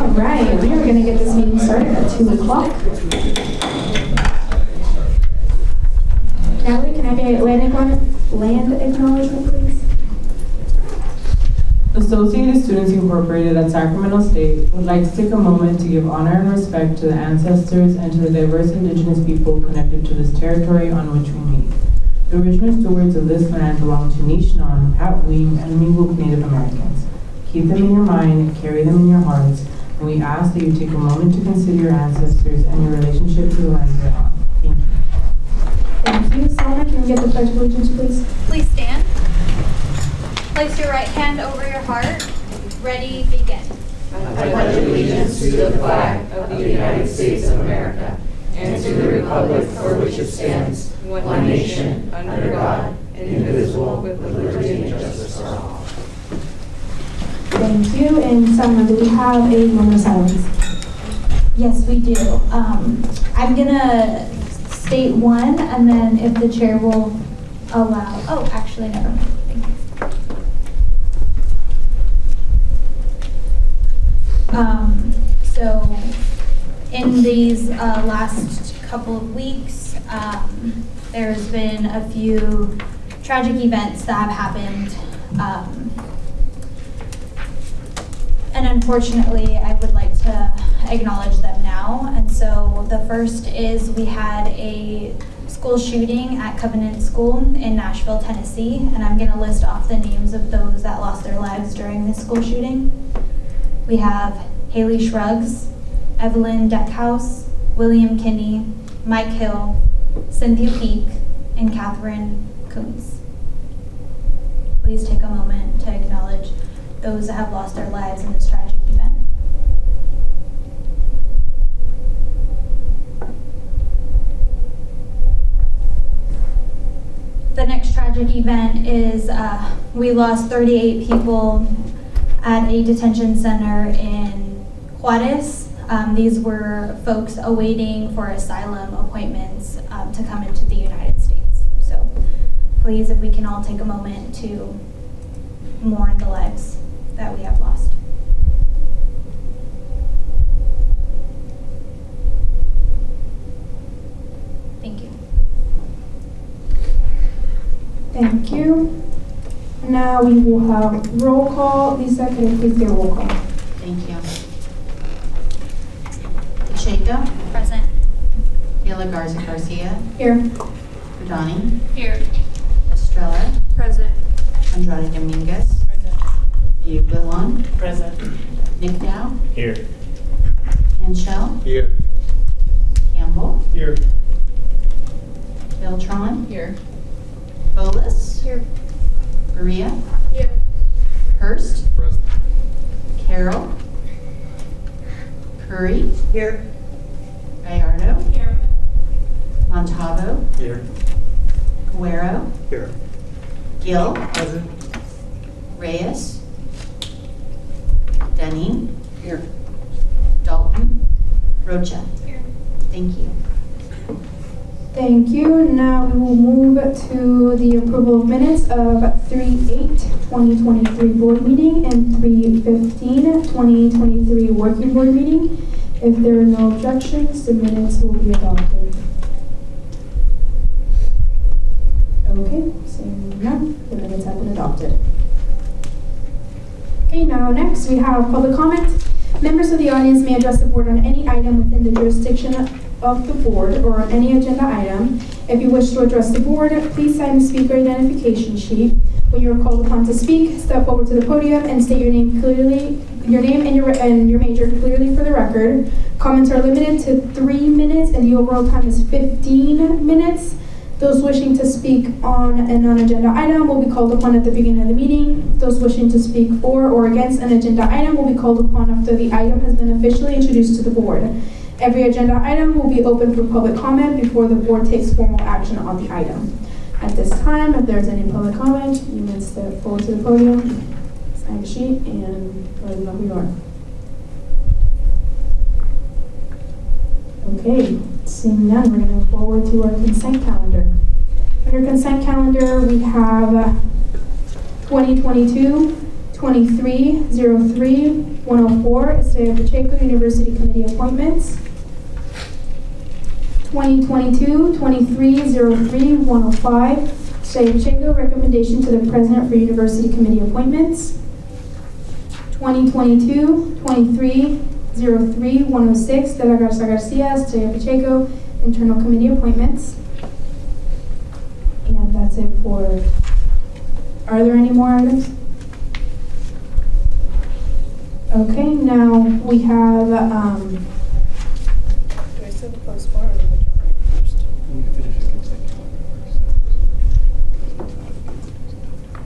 All right, we are going to get this meeting started at 2 o'clock. Natalie, can I get land acknowledgement, please? Associated Students Incorporated at Sacramento State would like to take a moment to give honor and respect to the ancestors and to the diverse indigenous people connected to this territory on which we meet. The original stewards of this land belong to Nishnawin, Patween, and Miwok Native Americans. Keep them in your mind, carry them in your hearts, and we ask that you take a moment to consider your ancestors and your relationship to the land you're on. Thank you. Thank you. Selma, can we get the Pledge of Allegiance, please? Please stand. Place your right hand over your heart. Ready, begin. I pledge allegiance to the flag of the United States of America and to the republic for which it stands, one nation, under God, indivisible, with liberty and justice for all. Thank you. And Selma, do we have a moment of silence? Yes, we do. I'm gonna state one, and then if the chair will allow. Oh, actually, never mind. Thank you. So, in these last couple of weeks, there's been a few tragic events that have happened. And unfortunately, I would like to acknowledge them now. And so the first is we had a school shooting at Covenant School in Nashville, Tennessee. And I'm going to list off the names of those that lost their lives during this school shooting. We have Haley Shrugs, Evelyn Deckhouse, William Kinney, Mike Hill, Cynthia Peak, and Catherine Coons. Please take a moment to acknowledge those that have lost their lives in this tragic event. The next tragic event is we lost 38 people at a detention center in Juarez. These were folks awaiting for asylum appointments to come into the United States. So please, if we can all take a moment to mourn the lives that we have lost. Thank you. Thank you. Now we will have roll call. Lisa, can you please get a roll call? Thank you. Pacheco. Present. Villa Garza Garcia. Here. Udani. Here. Estrella. Present. Andrade Dominguez. Bilon. Present. Nick Dow. Here. Hanchell. Here. Campbell. Here. Beltran. Here. Bolus. Here. Berea. Here. Hurst. Present. Carroll. Curry. Here. Gallardo. Here. Montalvo. Here. Guerrero. Here. Gill. Present. Reyes. Denny. Here. Dalton. Rocha. Here. Thank you. Thank you. Now we will move to the approval of minutes of 3/8/2023 board meeting and 3/15/2023 working board meeting. If there are no objections, the minutes will be adopted. Okay, seeing none, the minutes have been adopted. Okay, now next we have public comment. Members of the audience may address the board on any item within the jurisdiction of the board or on any agenda item. If you wish to address the board, please sign the speaker identification sheet. When you are called upon to speak, step forward to the podium and state your name clearly, your name and your major clearly for the record. Comments are limited to 3 minutes and the overall time is 15 minutes. Those wishing to speak on a non-agenda item will be called upon at the beginning of the meeting. Those wishing to speak for or against an agenda item will be called upon after the item has been officially introduced to the board. Every agenda item will be open for public comment before the board takes formal action on the item. At this time, if there's any public comment, you may step forward to the podium, sign the sheet, and let them know who you are. Okay, seeing none, we're going to move forward to our consent calendar. Under consent calendar, we have 2022 2303-104, Estrella Pacheco University Committee appointments. 2022-2303-105, Estrella Pacheco recommendation to the President for University Committee appointments. 2022-2303-106, De La Garza Garcia, Estrella Pacheco internal committee appointments. And that's it for, are there any more items? Okay, now we have, Do I still postpone or withdraw right first?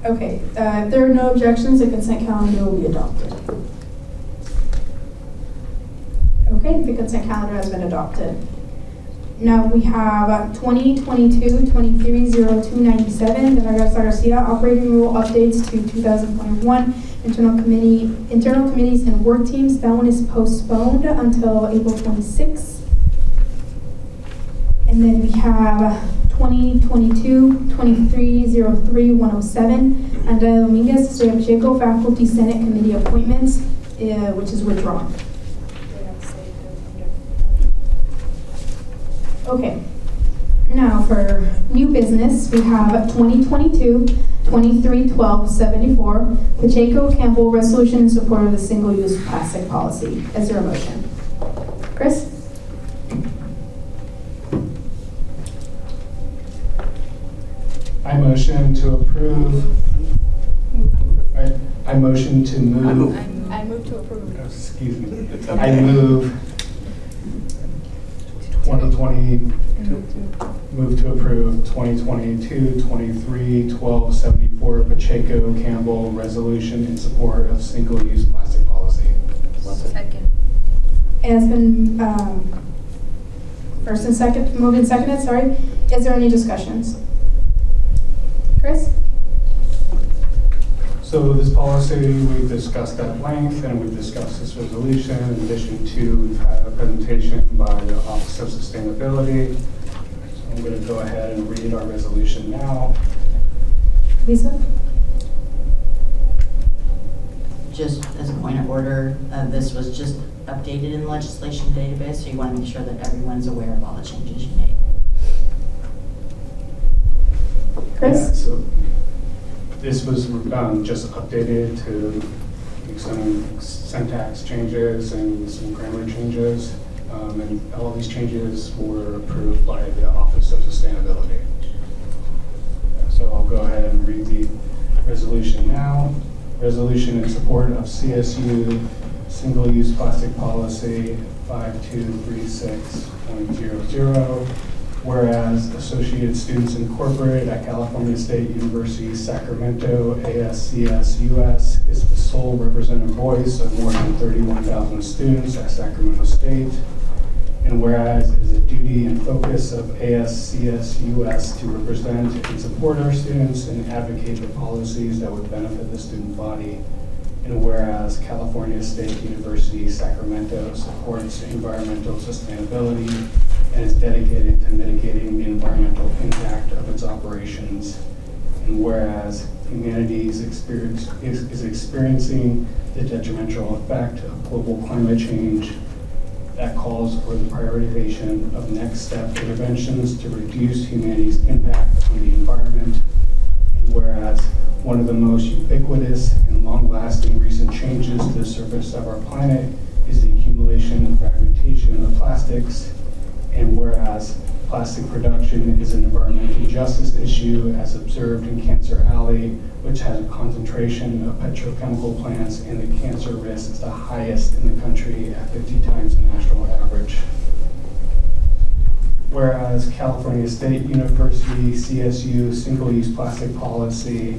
okay, if there are no objections, the consent calendar will be adopted. Okay, the consent calendar has been adopted. Now we have 2022-230297, De La Garza Garcia, operating rule updates to 2021, internal committees and work teams. That one is postponed until April 26th. And then we have 2022-2303-107, Andrea Dominguez, Estrella Pacheco, faculty senate committee appointments, which is withdrawn. Do I have to say Okay, now for new business, we have 2022-2312-74, Pacheco Campbell resolution in support of the single-use plastic policy. Is there a motion? Chris? I motion to approve. I motion to move. I move to approve. Excuse me. I move 2020. Move to approve 2022-23-1274 Pacheco Campbell resolution in support of single-use plastic policy. Second. It has been first and second, moved and seconded, sorry. Is there any discussions? Chris? So this policy, we've discussed at length, and we've discussed this resolution. In addition to, we've had a presentation by the Office of Sustainability. So I'm going to go ahead and read our resolution now. Lisa? Just as a point of order, this was just updated in the legislation database, so you want to make sure that everyone's aware of all the changes you made. Chris? Yeah, so this was just updated to make some syntax changes and some grammar changes. And all these changes were approved by the Office of Sustainability. So I'll go ahead and read the resolution now. Resolution in support of CSU single-use plastic policy 5236.00. Whereas Associated Students Incorporated at California State University, Sacramento, ASCS-US, is the sole representative voice of more than 31,000 students at Sacramento State. And whereas it is a duty and focus of ASCS-US to represent and support our students and advocate for policies that would benefit the student body. And whereas California State University, Sacramento supports environmental sustainability and is dedicated to mitigating the environmental impact of its operations. And whereas humanity is experiencing the detrimental effect of global climate change, that calls for the prioritization of next step interventions to reduce humanity's impact on the environment. And whereas one of the most ubiquitous and long-lasting recent changes to the surface of our planet is the accumulation and fragmentation of plastics. And whereas plastic production is an environmental justice issue as observed in Cancer Alley, which has a concentration of petrochemical plants, and the cancer risk is the highest in the country at 50 times the national average. Whereas California State University CSU single-use plastic policy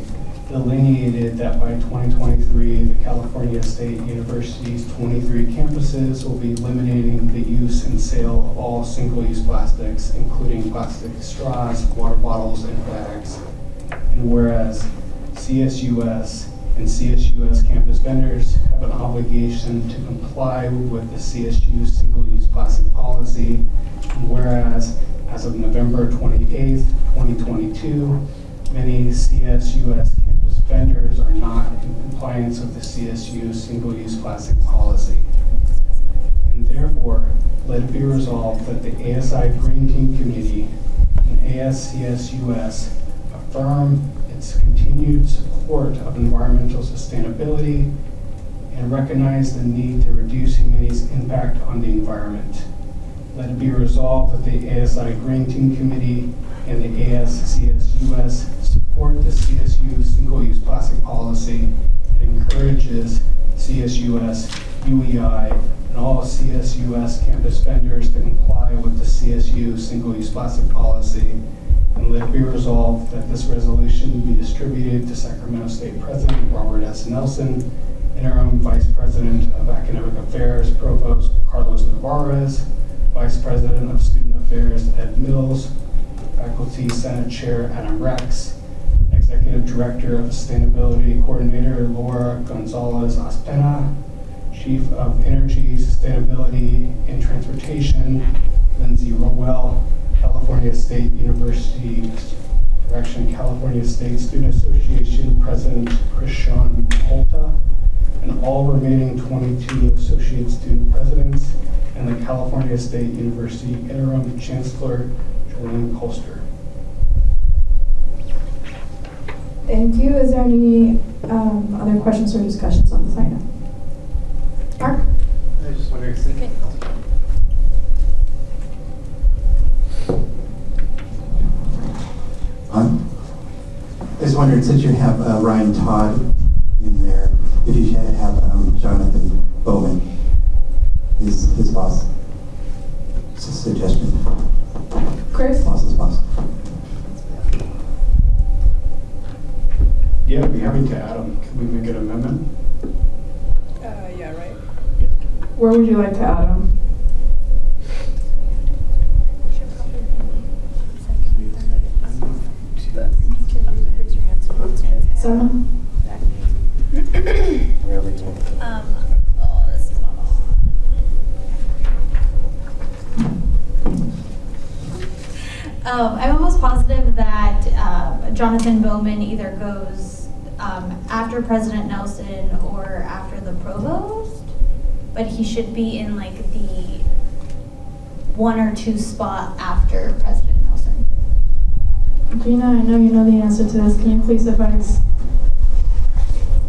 delineated that by 2023, the California State University's 23 campuses will be eliminating the use and sale of all single-use plastics, including plastic straws, water bottles, and bags. And whereas CSUS and CSUS campus vendors have an obligation to comply with the CSU single-use plastic policy, and whereas as of November 28th, 2022, many CSUS campus vendors are not in compliance with the CSU single-use plastic policy. And therefore, let it be resolved that the ASI Green Team Committee and ASCSUS affirm its continued support of environmental sustainability and recognize the need to reduce humanity's impact on the environment. Let it be resolved that the ASI Green Team Committee and the ASCSUS support the CSU single-use plastic policy and encourages CSUS, UEI, and all CSUS campus vendors to comply with the CSU single-use plastic policy. And let it be resolved that this resolution be distributed to Sacramento State President Robert S. Nelson, Interim Vice President of Academic Affairs, Provost Carlos Navarez, Vice President of Student Affairs Ed Mills, Faculty Senate Chair Adam Rex, Executive Director of Sustainability Coordinator Laura Gonzalez Ospena, Chief of Energy, Sustainability, and Transportation Lindsay Rowell, California State University Direction California State Student Association President Krishan Holta, and all remaining 22 Associate Student Presidents, and the California State University Interim Chancellor Jolene Colster. Thank you. Is there any other questions or discussions on this item? Mark? I was just wondering, Okay. I was wondering, since you have Ryan Todd in there, if you should have Jonathan Bowman, his boss. It's a suggestion. Chris? Boss's boss. Yeah, I'd be happy to add them. Can we make an amendment? Yeah, right. Where would you like to add them? Can you raise your hands? Selma? wherever you want. Oh, this is not on. I'm almost positive that Jonathan Bowman either goes after President Nelson or after the provost, but he should be in like the 1 or 2 spot after President Nelson. Gina, I know you know the answer to this. Can you please advise?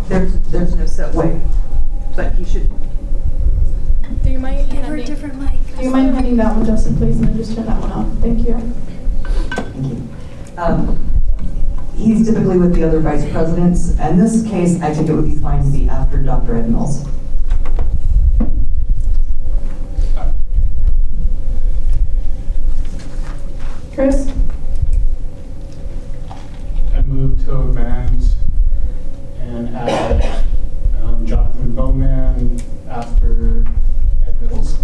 There's no set way, but he should. Do you mind Give her a handing? different mic. Do you mind handing that one, Justin, please, and then just turn that one off? Thank you. Thank you. He's typically with the other vice presidents. In this case, I think it would be fine to be after Dr. Ed Mills. Chris? I move to amend and add Jonathan Bowman after Ed Mills.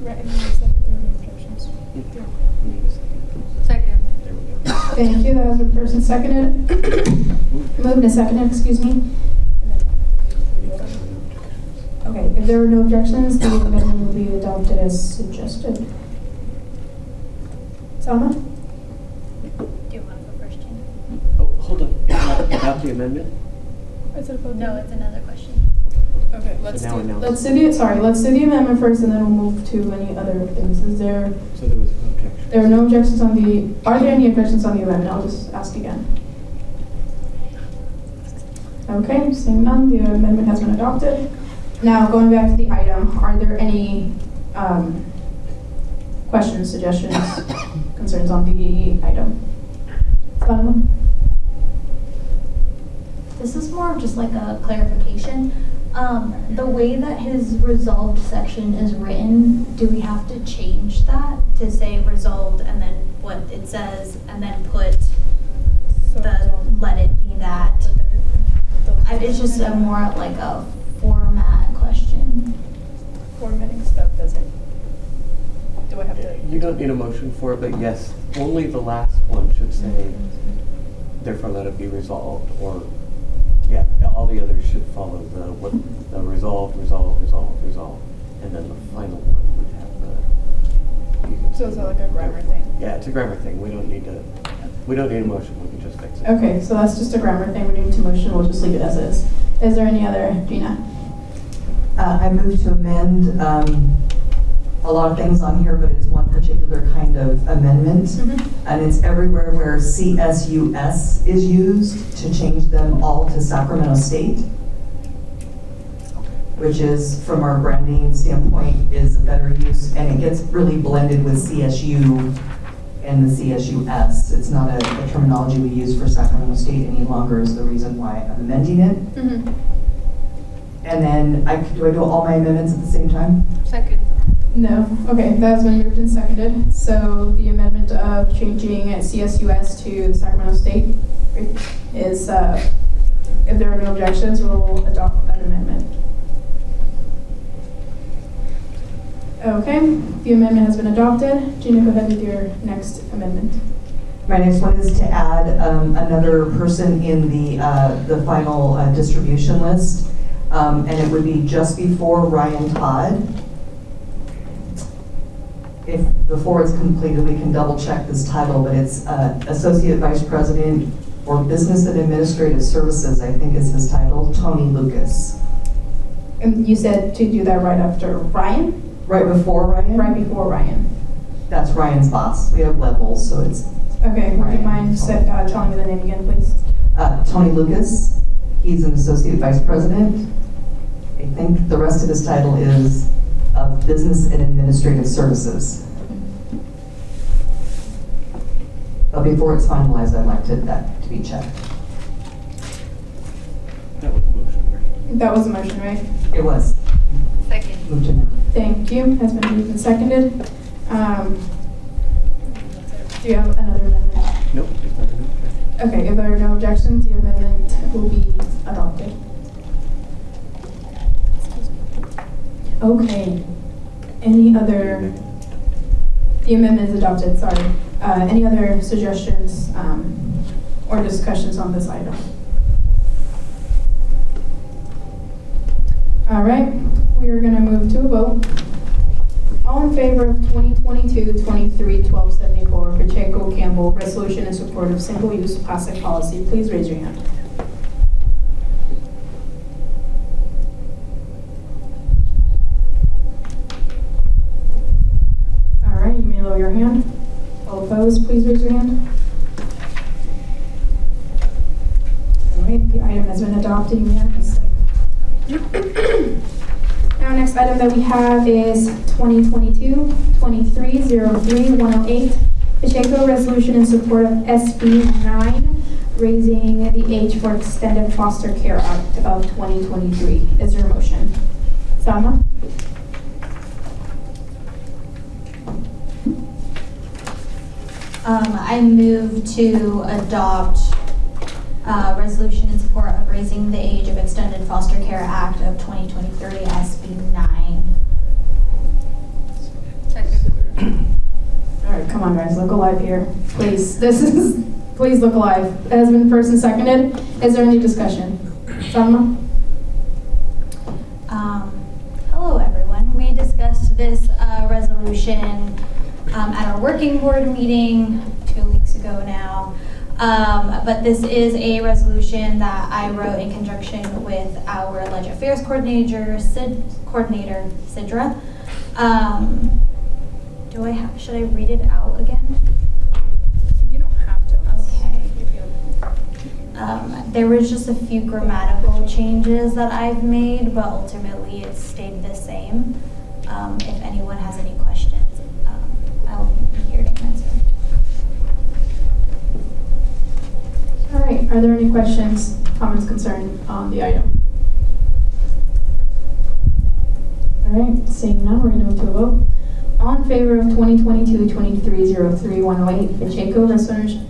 Right, and then second, there are no objections. Second. There we go. Thank you. That has been first and seconded. Moved and seconded, excuse me. Okay, if there are no objections, the amendment will be adopted as suggested. Selma? Do you want to go first, Gina? Oh, hold on. About the amendment? Is it about No, it's another question. Okay, let's So now do. we're now- Let's do the amendment first, and then we'll move to any other things. So there was no objection. There are no objections on the, are there any objections on the amendment? I'll just ask again. Okay, seeing none, the amendment has been adopted. Now, going back to the item, are there any questions, suggestions, concerns on the item? Selma? This is more of just like a clarification. The way that his resolved section is written, do we have to change that to say resolved and then what it says and then put the let it be that? It's just a more like a format question. Formatting stuff doesn't. Do I have to? You don't need a motion for it, but yes, only the last one should say, therefore let it be resolved, or, yeah, all the others should follow the resolved, and then the final one would have the. So is that like a grammar thing? Yeah, it's a grammar thing, we don't need to. We don't need a motion, we can just fix it. Okay, so that's just a grammar thing. We don't need to motion. We'll just leave it as is. Is there any other, Gina? I move to amend a lot of things on here, but it's one particular kind of amendment. And it's everywhere where CSUS is used to change them all to Sacramento State, which is, from our branding standpoint, is a better use, and it gets really blended with CSU and the CSUS. It's not a terminology we use for Sacramento State any longer, is the reason why I'm amending it. And then, do I do all my amendments at the same time? Second. No. Okay, that's been moved and seconded. So the amendment of changing CSUS to Sacramento State is, if there are no objections, we'll adopt that amendment. Okay, the amendment has been adopted. Gina, go ahead with your next amendment. My next one is to add another person in the final distribution list. And it would be just before Ryan Todd. If before it's completed, we can double check this title, but it's Associate Vice President for Business and Administrative Services, I think is his title, Tony Lucas. And you said to do that right after Ryan? Right before Ryan? Right before Ryan. That's Ryan's boss. We have levels, so it's Okay, would you mind telling me the name again, please? Tony Lucas. He's an Associate Vice President. I think the rest of his title is of Business and Administrative Services. But before it's finalized, I'd like that to be checked. That was the motion, right? That was a motion, right? It was. Second. Moved to now. Thank you. Has been moved and seconded. Do you have another amendment? Nope. there's nothing. Okay, if there are no objections, the amendment will be adopted. Okay. Any other, the amendment is adopted, sorry. Any other suggestions or discussions on this item? All right, we are going to move to a vote. All in favor of 2022-23-1274 Pacheco Campbell resolution in support of single-use plastic policy, please raise your hand. All right, you may lower your hand. All opposed, please raise your hand. All right, the item has been adopted unanimously. Now, next item that we have is 2022-23-03-108 Pacheco resolution in support of SB 9, raising the age for Extended Foster Care Act of 2023. Is there a motion? Salma? I move to adopt resolution in support of raising the age of Extended Foster Care Act of 2023 SB 9. Second. All right, come on, guys, look alive here. Please, please look alive. It has been first and seconded. Is there any discussion? Salma? Hello, everyone. We discussed this resolution at our working board meeting 2 weeks ago now. But this is a resolution that I wrote in conjunction with our Ledge Affairs coordinator, Sidra. Should I read it out again? You don't have to. Okay. There was just a few grammatical changes that I've made, but ultimately it stayed the same. If anyone has any questions, I'll be here to answer. All right, are there any questions, comments, concerns on the item? All right, seeing none, we're going to move to a vote. All in favor of 2022-23-03-108 Pacheco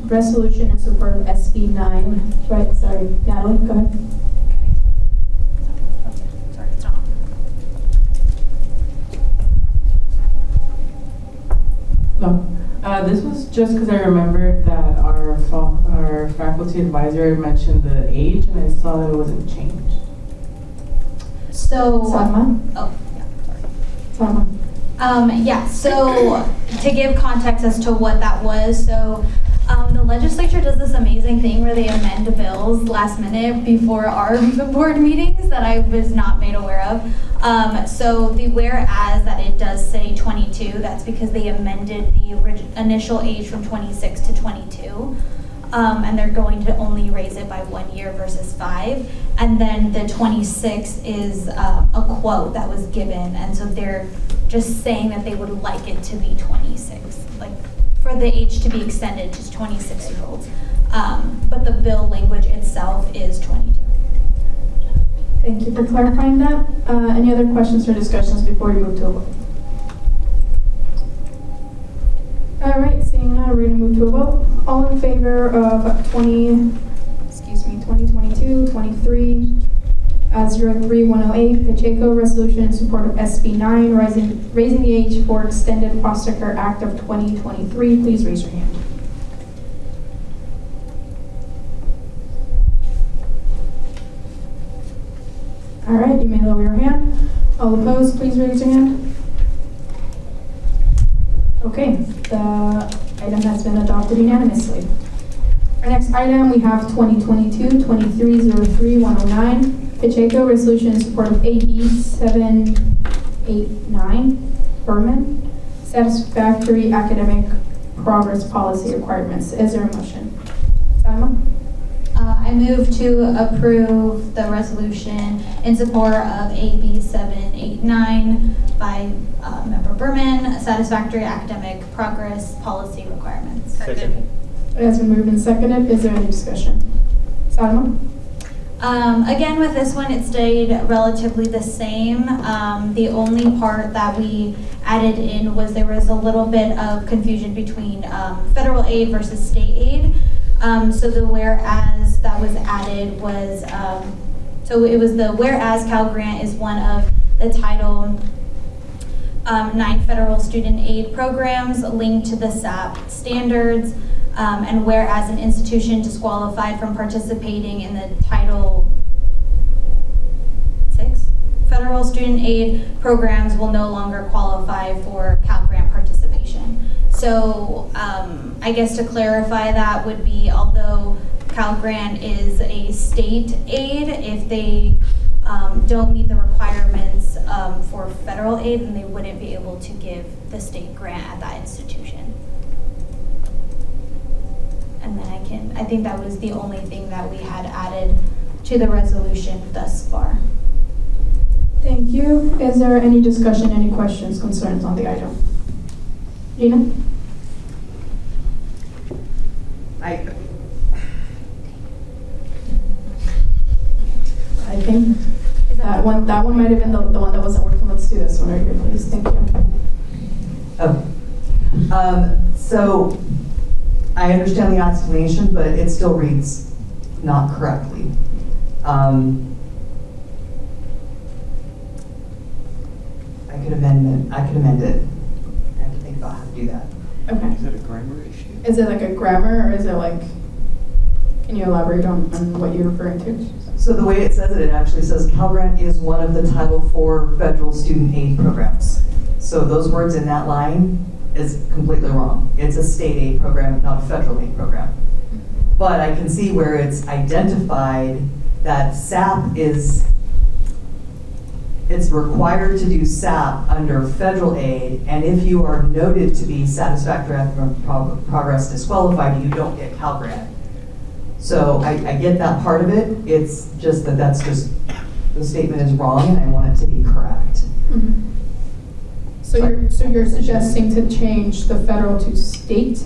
resolution in support of SB 9. Right, sorry, Natalie, go ahead. Sorry, it's not. No. This was just because I remembered that our faculty advisor mentioned the age, and I saw that it wasn't changed. So, Salma? oh, yeah, sorry. Salma. Yeah, so to give context as to what that was, so the legislature does this amazing thing where they amend bills last minute before our board meetings that I was not made aware of. So the whereas that it does say 22, that's because they amended the initial age from 26 to 22. And they're going to only raise it by 1 year versus 5. And then the 26 is a quote that was given, and so they're just saying that they would like it to be 26, like for the age to be extended to 26-year-olds. But the bill language itself is 22. Thank you for clarifying that. Any other questions or discussions before we move to a vote? All right, seeing none, we're going to move to a vote. All in favor of 2022-23 03108 Pacheco resolution in support of SB 9 raising the age for extended foster care act of 2023, please raise your hand. All right, you may lower your hand. All opposed, please raise your hand. Okay, the item has been adopted unanimously. Our next item, we have 2022-2303-109 Pacheco resolution in support of AB 789 Berman satisfactory academic progress policy requirements. Is there a motion? Salma? I move to approve the resolution in support of AB 789 by Member Berman, satisfactory academic progress policy requirements. Second. It has been moved and seconded. Is there any discussion? Salma? Again, with this one, it stayed relatively the same. The only part that we added in was there was a little bit of confusion between federal aid versus state aid. So the whereas that was added was, so it was the whereas Cal Grant is one of the Title 9 federal student aid programs linked to the SAP standards, and whereas an institution disqualified from participating in the Title 6 federal student aid programs will no longer qualify for Cal Grant participation. So I guess to clarify that would be, although Cal Grant is a state aid, if they don't meet the requirements for federal aid, then they wouldn't be able to give the state grant at that institution. And then I think that was the only thing that we had added to the resolution thus far. Thank you. Is there any discussion, any questions, concerns on the item? Gina? I think that one might have been the one that wasn't working. Let's do this one right here, please. Thank you. So I understand the explanation, but it still reads not correctly. I could amend it. I have to think about how to do that. Okay. Is it a grammar issue? Is it like a grammar, or is it like, can you elaborate on what you're referring to? So the way it says it actually says Cal Grant is one of the Title IV federal student aid programs. So those words in that line is completely wrong. It's a state aid program, not a federal aid program. But I can see where it's identified that SAP it's required to do SAP under federal aid, and if you are noted to be satisfactory academic progress disqualified, you don't get Cal Grant. So I get that part of it. It's just that the statement is wrong, and I want it to be correct. Mm-hmm. So you're suggesting to change the federal to state,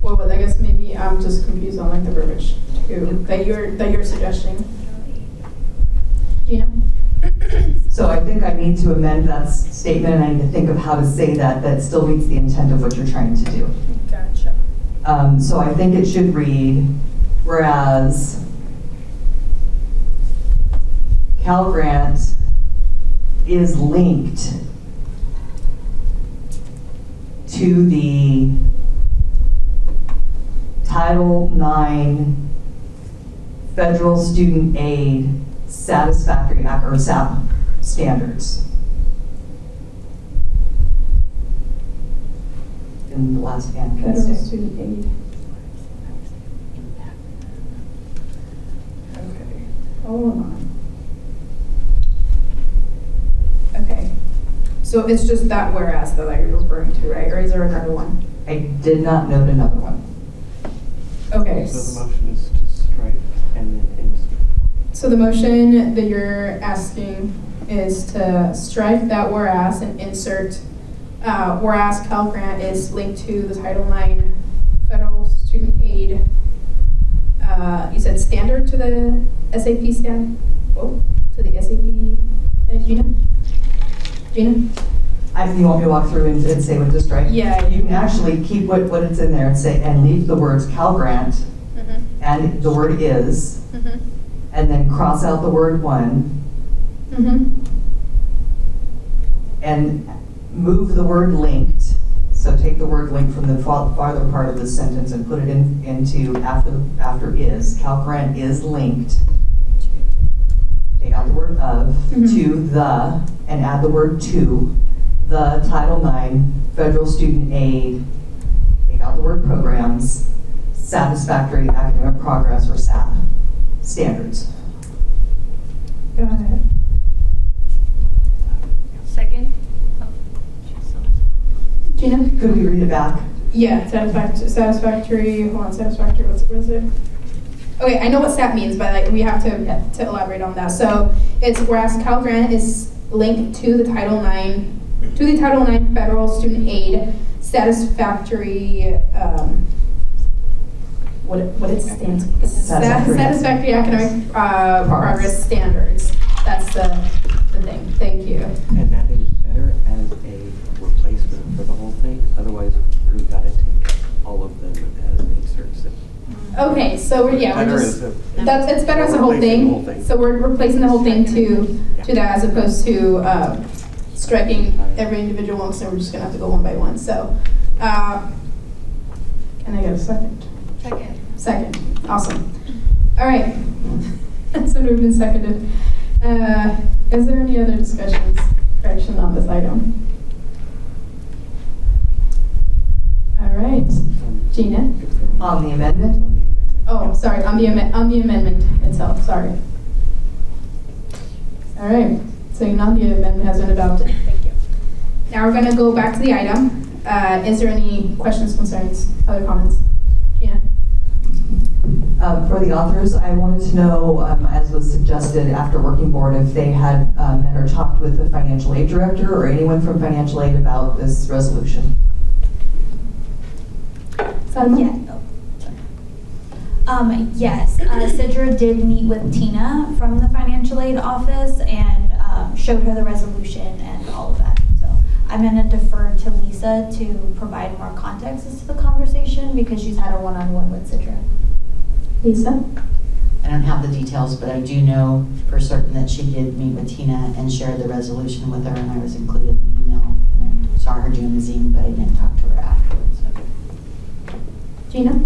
well, I guess maybe I'm just confused on like the verbiage too, that you're suggesting. Gina? So I think I need to amend that statement, and I need to think of how to say that still meets the intent of what you're trying to do. Gotcha. So I think it should read, whereas Cal Grant is linked to the Title IX federal student aid satisfactory or SAP standards. in the last and can Federal stay. student aid. Okay, hold on. Okay, so it's just that whereas that you're referring to, right? Or is there another one? I did not note another one. Okay. So the motion is to strike and then insert. So the motion that you're asking is to strike that whereas and insert, whereas Cal Grant is linked to the Title IX federal student aid, you said standard to the SAP stand, oh, to the SAP, Gina? You want me to walk through and say what to strike? Yeah. You can actually keep what it's in there and say, and leave the words Cal Grant Mm-hmm. and the word is, Mm-hmm. and then cross out the word one, Mm-hmm. and move the word linked. So take the word linked from the farther part of the sentence and put it into after is. Cal Grant is linked. Take out the word of, Mhm. to the, and add the word to, the Title IX federal student aid. Take out the word programs, satisfactory academic progress, or SAP standards. Got it. Second? Gina? Could we read it back? Yeah, satisfactory, hold on, satisfactory, what is it? Okay, I know what SAP means, but like, we have to elaborate on that. So it's whereas Cal Grant is linked to the Title IX federal student aid satisfactory, what it stands for? Satisfactory academic progress standards. That's the thing, thank you. And that is better as a replacement for the whole thing. Otherwise, we've got to take all of them as inserts. Okay, so we're Better just, as a- it's better as a whole Replacing the whole thing. thing. So we're replacing the whole thing to that as opposed to striking every individual one, so we're just gonna have to go one by one. So, can I get a second? Second, awesome. All right, so moved and seconded. Is there any other discussions, correction on this item? All right, Gina? On the amendment? Oh, sorry, on the amendment itself, sorry. All right, so now the amendment has been adopted. Thank you. Now we're gonna go back to the item. Is there any questions, concerns, other comments? Gina? For the authors, I wanted to know, as was suggested after working board, if they had met or talked with the financial aid director or anyone from financial aid about this resolution. Salma? Yeah. Yes, Sidra did meet with Tina from the financial aid office and showed her the resolution and all of that. So I'm gonna defer to Lisa to provide more context as to the conversation because she's had a one-on-one with Sidra. Lisa? I don't have the details, but I do know for certain that she did meet with Tina and shared the resolution with her, and I was included in the email. And I saw her doing the Zoom, but I didn't talk to her afterwards. Gina?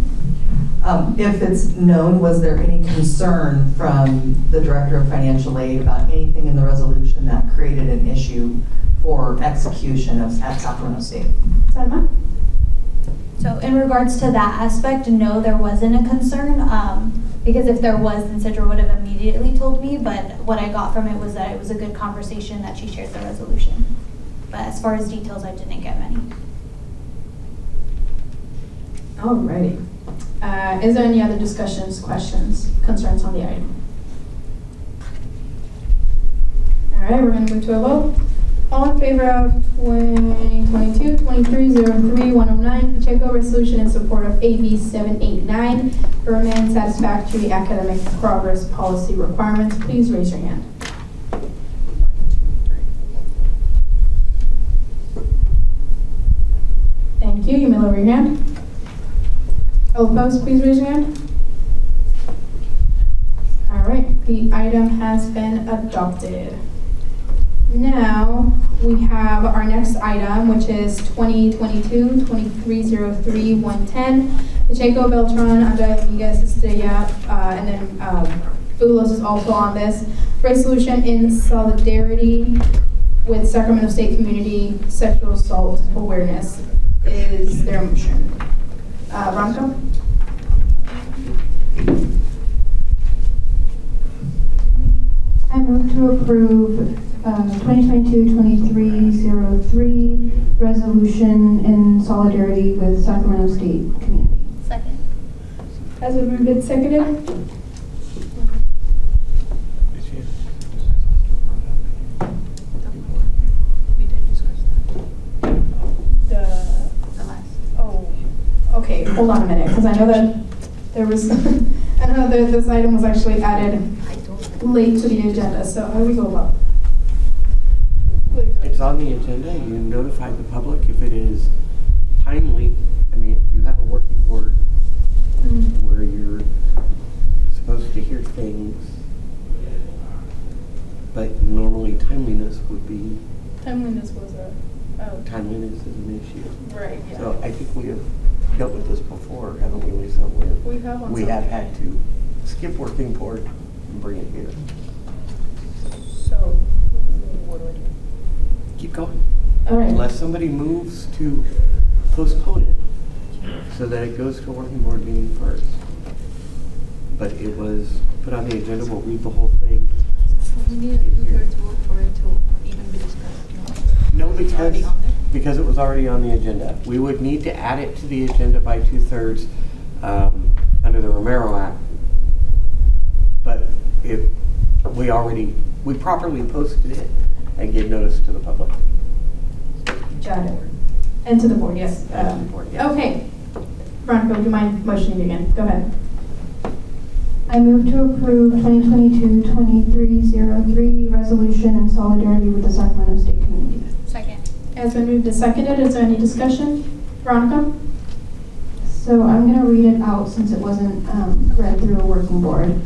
If it's known, was there any concern from the director of financial aid about anything in the resolution that created an issue for execution at Sacramento State? Salma? So in regards to that aspect, no, there wasn't a concern, because if there was, then Sidra would have immediately told me, but what I got from it was that it was a good conversation that she shared the resolution. But as far as details, I didn't get many. Alrighty. Is there any other discussions, questions, concerns on the item? All right, we're going to move to a vote. All in favor of 2022-23-03-109 Pacheco resolution in support of AB 789, permanent satisfactory academic progress policy requirements, please raise your hand. Thank you. You may lower your hand. All opposed, please raise your hand. All right, the item has been adopted. Now, we have our next item, which is 2022-23-03-110. Pacheco, Beltran, Andrade, Amigas, Estrella, and then Bulos is also on this. Resolution in solidarity with Sacramento State Community Sexual Assault Awareness. is there a motion? Veronica? I move to approve 2022-2303 resolution in solidarity with Sacramento State community. Second. Has it moved and seconded? Okay, hold on a minute, because I know that there was, I know that this item was actually added late to the agenda, so how do we go about? It's on the agenda, you notify the public if it is timely. I mean, you have a working board where you're supposed to hear things, but normally timeliness would be, Timeliness was timeliness is an issue. right, yeah. So I think we have dealt with this before, haven't we, Lisa? Where We have on we some have had to skip working board and bring it here. So, what do I do? Keep going. All right. Unless somebody moves to postpone it so that it goes to a working board meeting first. But it was put on the agenda, we'll read the whole thing. We need a two-thirds vote for it to even be discussed. No, It's already on there? because it was already on the agenda. We would need to add it to the agenda by 2/3 under the Romero Act. But if we properly posted it and gave notice to the public. Got it. And to the board, yes. And to the board, yes. Okay. Veronica, would you mind motioning again? Go ahead. I move to approve 2022-2303 resolution in solidarity with the Sacramento State community. Second. Has been moved and seconded. Is there any discussion? Veronica? So I'm going to read it out since it wasn't read through a working board.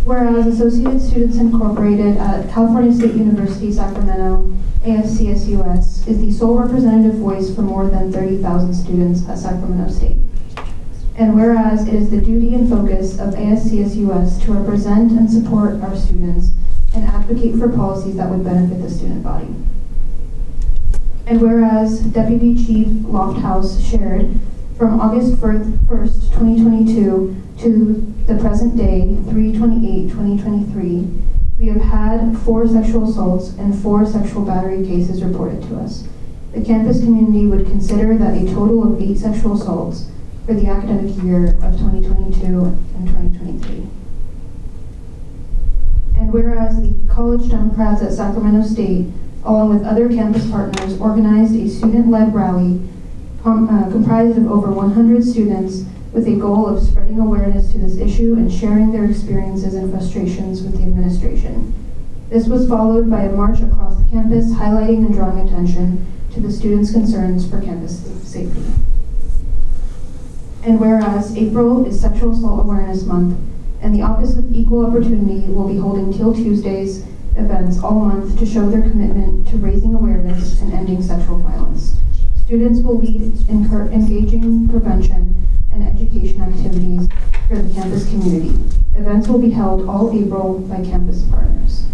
Whereas Associated Students Incorporated at California State University, Sacramento, ASCSUS, is the sole representative voice for more than 30,000 students at Sacramento State. And whereas it is the duty and focus of ASCSUS to represent and support our students and advocate for policies that would benefit the student body. And whereas Deputy Chief Lofthouse shared from August 1st, 2022 to the present day, 3/28/2023, we have had 4 sexual assaults and 4 sexual battery cases reported to us. The campus community would consider that a total of 8 sexual assaults for the academic year of 2022 and 2023. And whereas the College Democrats at Sacramento State, along with other campus partners, organized a student-led rally comprised of over 100 students with a goal of spreading awareness to this issue and sharing their experiences and frustrations with the administration. This was followed by a march across the campus highlighting and drawing attention to the students' concerns for campus safety. And whereas April is Sexual Assault Awareness Month, and the Office of Equal Opportunity will be holding Teal Tuesdays events all month to show their commitment to raising awareness and ending sexual violence. Students will lead engaging prevention and education activities for the campus community. Events will be held all April by campus partners.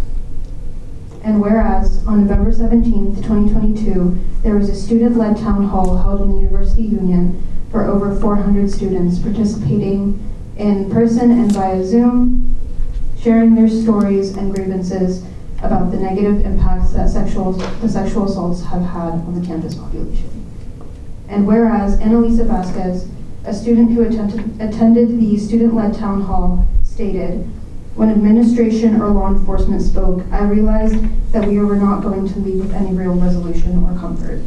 And whereas on November 17th, 2022, there was a student-led town hall held in the University Union for over 400 students participating in person and via Zoom, sharing their stories and grievances about the negative impacts that the sexual assaults have had on the campus population. And whereas Annalisa Vasquez, a student who attended the student-led town hall, stated, "When administration or law enforcement spoke, I realized that we were not going to leave with any real resolution or comfort.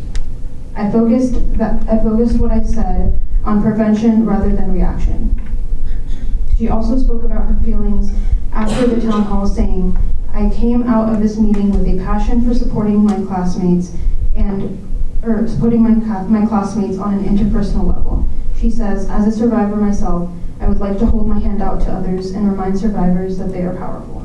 I focused what I said on prevention rather than reaction." She also spoke about her feelings after the town hall, saying, "I came out of this meeting with a passion for supporting my classmates my classmates on an interpersonal level." She says, "As a survivor myself, I would like to hold my hand out to others and remind survivors that they are powerful."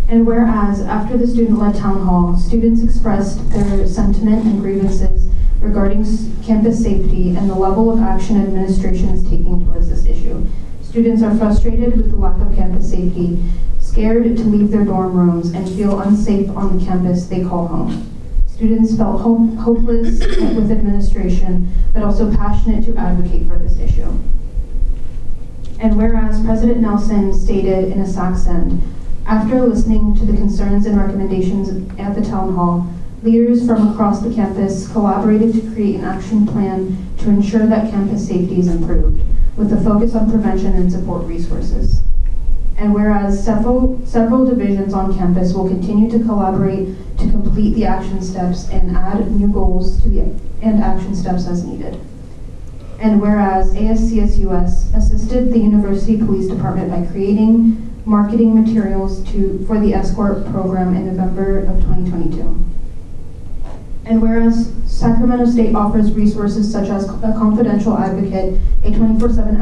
And whereas after the student-led town hall, students expressed their sentiment and grievances regarding campus safety and the level of action administration is taking towards this issue. Students are frustrated with the lack of campus safety, scared to leave their dorm rooms, and feel unsafe on the campus they call home. Students felt hopeless with administration, but also passionate to advocate for this issue. And whereas President Nelson stated in a Saxon, after listening to the concerns and recommendations at the town hall, leaders from across the campus collaborated to create an action plan to ensure that campus safety is improved, with a focus on prevention and support resources. And whereas several divisions on campus will continue to collaborate to complete the action steps and add new goals to and action steps as needed. And whereas ASCSUS assisted the University Police Department by creating marketing materials for the escort program in November of 2022. And whereas Sacramento State offers resources such as a confidential advocate, a 24/7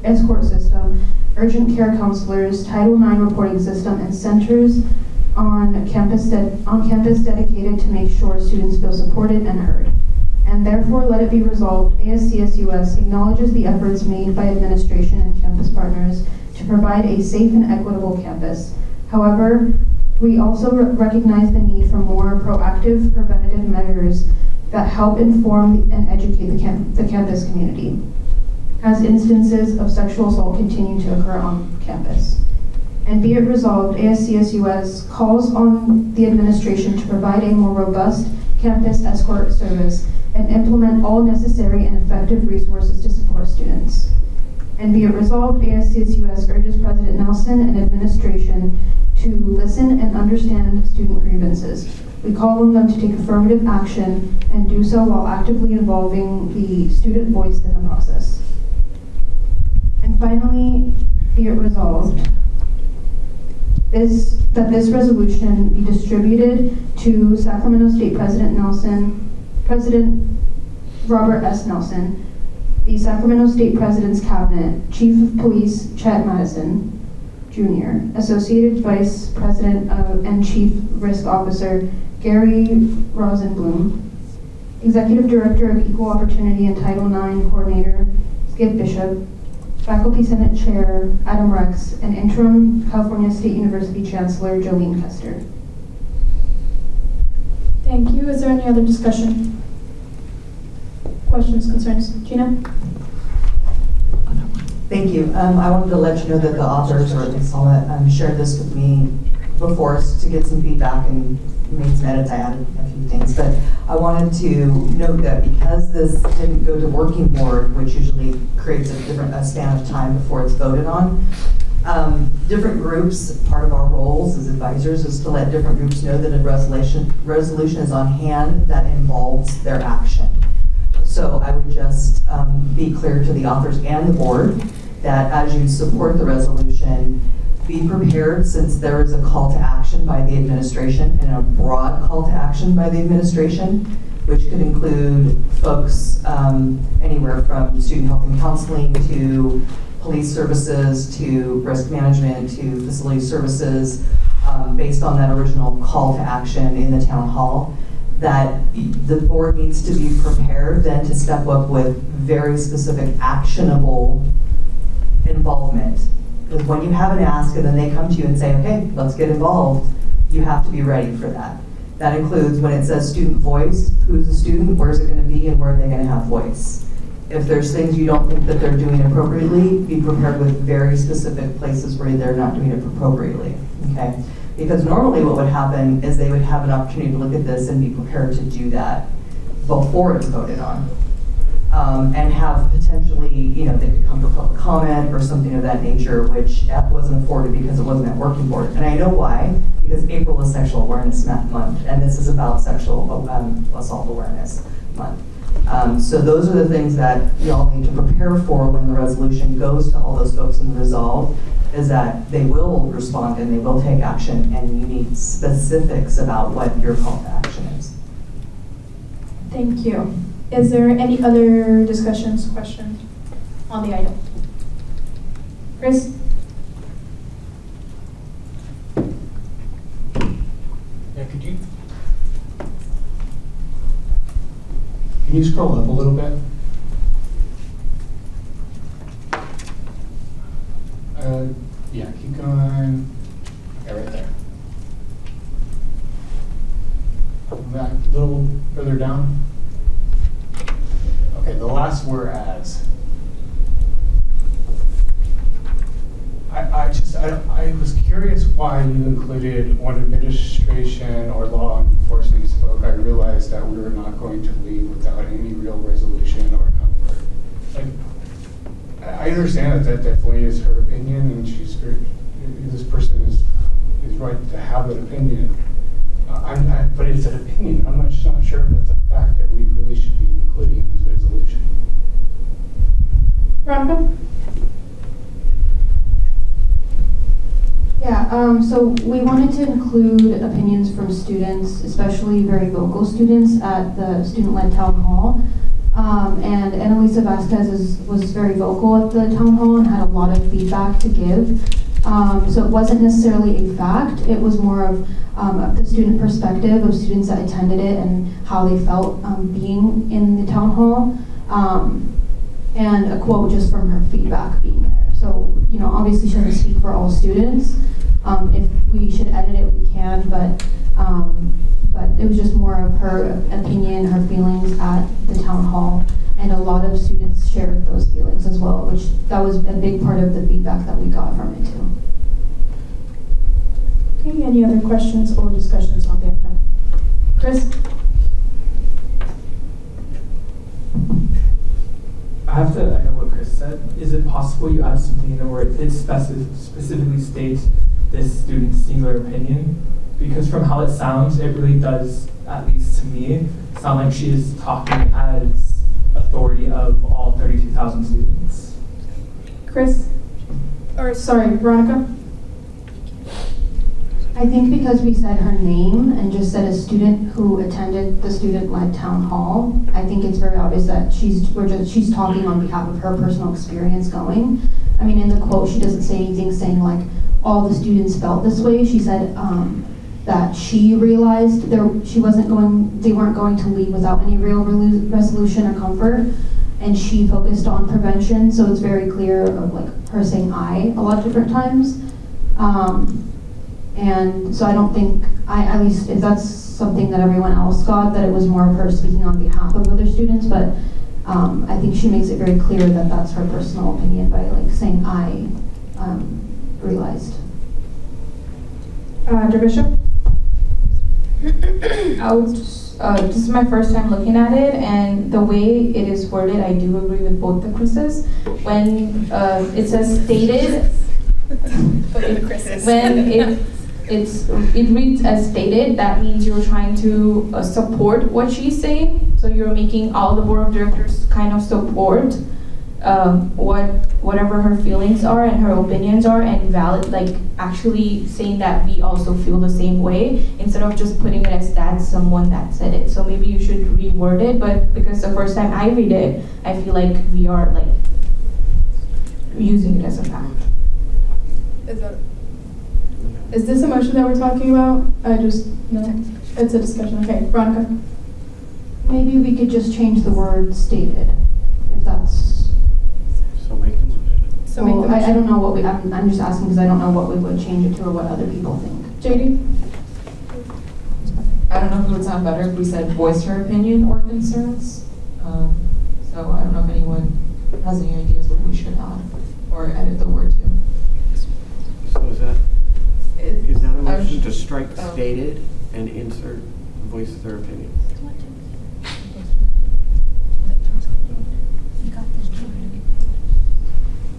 escort system, urgent care counselors, Title IX reporting system, and centers on campus dedicated to make sure students feel supported and heard. And therefore, let it be resolved, ASCSUS acknowledges the efforts made by administration and campus partners to provide a safe and equitable campus. However, we also recognize the need for more proactive preventative measures that help inform and educate the campus community, as instances of sexual assault continue to occur on campus. And be it resolved, ASCSUS calls on the administration to provide a more robust campus escort service and implement all necessary and effective resources to support students. And be it resolved, ASCSUS urges President Nelson and administration to listen and understand student grievances. We call on them to take affirmative action and do so while actively involving the student voice in the process. And finally, be it resolved, that this resolution be distributed to Sacramento State President Robert S. Nelson, the Sacramento State President's Cabinet, Chief of Police Chet Madison, Jr., Associated Vice President and Chief Risk Officer Gary Rosenblum, Executive Director of Equal Opportunity and Title IX Coordinator Skip Bishop, Faculty Senate Chair Adam Rex, and Interim California State University Chancellor Jolene Kester. Thank you. Is there any other discussion? Questions, concerns? Gina? Thank you. I wanted to let you know that the authors, or at least I'll share this with me before to get some feedback and made some edits. I added a few things, but I wanted to note that because this didn't go to working board, which usually creates a span of time before it's voted on, different groups, part of our roles as advisors is to let different groups know that a resolution is on hand that involves their action. So I would just be clear to the authors and the board that as you support the resolution, be prepared, since there is a call to action by the administration and a broad call to action by the administration, which could include folks anywhere from student health and counseling to police services to risk management to facility services, based on that original call to action in the town hall, that the board needs to be prepared then to step up with very specific actionable involvement. Because when you have an ask and then they come to you and say, okay, let's get involved, you have to be ready for that. That includes when it says student voice, who's the student, where's it going to be, and where are they going to have voice. If there's things you don't think that they're doing appropriately, be prepared with very specific places where they're not doing it appropriately, okay? Because normally what would happen is they would have an opportunity to look at this and be prepared to do that before it's voted on. And have potentially, they could come to public comment or something of that nature, which wasn't afforded because it wasn't at working board. And I know why, because April is Sexual Awareness Month, and this is about Sexual Assault Awareness Month. So those are the things that y'all need to prepare for when the resolution goes to all those folks in the resolve, is that they will respond and they will take action, and you need specifics about what your call to action is. Thank you. Is there any other discussions, questions on the item? Chris? Yeah, can you scroll up a little bit? Yeah, keep going. Yeah, right there. little further down. Okay, the last whereas. I was curious why you included when administration or law enforcement spoke. I realized that we were not going to leave without any real resolution or comfort. Like, I understand that definitely is her opinion, and this person is right to have an opinion. But it's an opinion. I'm just not sure if it's a fact that we really should be including in this resolution. Veronica? Yeah, so we wanted to include opinions from students, especially very vocal students at the student-led town hall. And Annalisa Vasquez was very vocal at the town hall and had a lot of feedback to give. So it wasn't necessarily a fact, it was more of the student perspective of students that attended it and how they felt being in the town hall. And a quote just from her feedback being there. So, you know, obviously she doesn't speak for all students. If we should edit it, we can, but it was just more of her opinion, her feelings at the town hall, and a lot of students shared those feelings as well, which that was a big part of the feedback that we got from it too. Okay, any other questions or discussions on the item? Chris? I know what Chris said. Is it possible you add something in there where it specifically states this student's singular opinion? Because from how it sounds, it really does, at least to me, sound like she is talking as authority of all 32,000 students. Chris? Or sorry, Veronica? I think because we said her name and just said a student who attended the student-led town hall, I think it's very obvious that she's talking on behalf of her personal experience going. I mean, in the quote, she doesn't say anything saying like all the students felt this way. She said that she realized they weren't going to leave without any real resolution or comfort, and she focused on prevention. So it's very clear of like her saying "I" a lot of different times. And so I don't think, at least if that's something that everyone else got, that it was more of her speaking on behalf of other students, but I think she makes it very clear that that's her personal opinion by like saying I realized. Bishop? This is my first time looking at it, and the way it is worded, I do agree with both the Chris's. When it says stated, when it reads as stated, that means you're trying to support what she's saying. So you're making all the board of directors kind of support whatever her feelings are and her opinions are, and valid, like actually saying that we also feel the same way, instead of just putting it as that's someone that said it. So maybe you should reword it, but because the first time I read it, I feel like we are like using it as a fact. Is this a motion that we're talking about? No, it's a discussion. Okay, Veronica? Maybe we could just change the word stated, if that's. So make the motion. So make the I motion. don't know what I'm just asking because I don't know what we would change it to or what other people think. JD? I don't know if it would sound better if we said voice her opinion or concerns. So I don't know if anyone has any ideas what we should add or edit the word to. So is that a motion to strike stated and insert voice their opinion?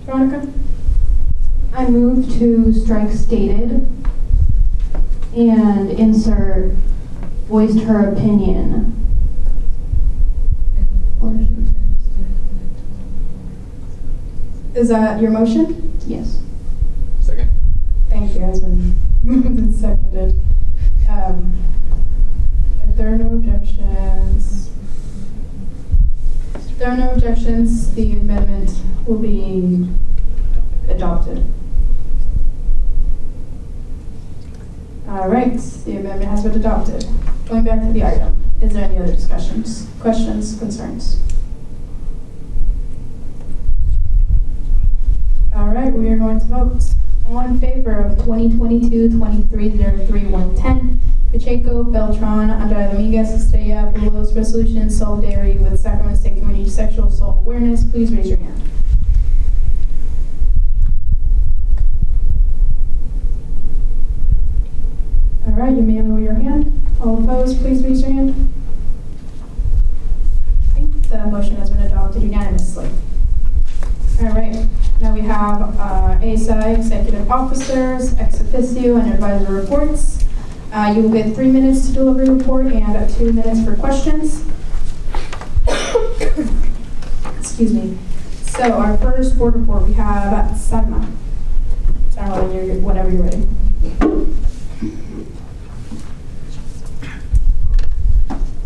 Veronica? I move to strike stated and insert voiced her opinion. Is that your motion? Yes. Second. Thank you. Has been moved and seconded. If there are no objections, the amendment will be adopted. All right, the amendment has been adopted. Going back to the item, is there any other discussions, questions, concerns? All right, we are going to vote. All in favor of 2022-23-03-110, Pacheco, Beltran, Andrade Dominguez, Estrella, Bulos resolution solidarity with Sacramento State Community Sexual Assault Awareness. Please raise your hand. All right, you may lower your hand. All opposed, please raise your hand. Okay, the motion has been adopted unanimously. All right, now we have ASI executive officers, ex officio, and advisor reports. You will get 3 minutes to deliver your report and 2 minutes for questions. Excuse me. So our first board report, we have Salma. Salma, whenever you're ready.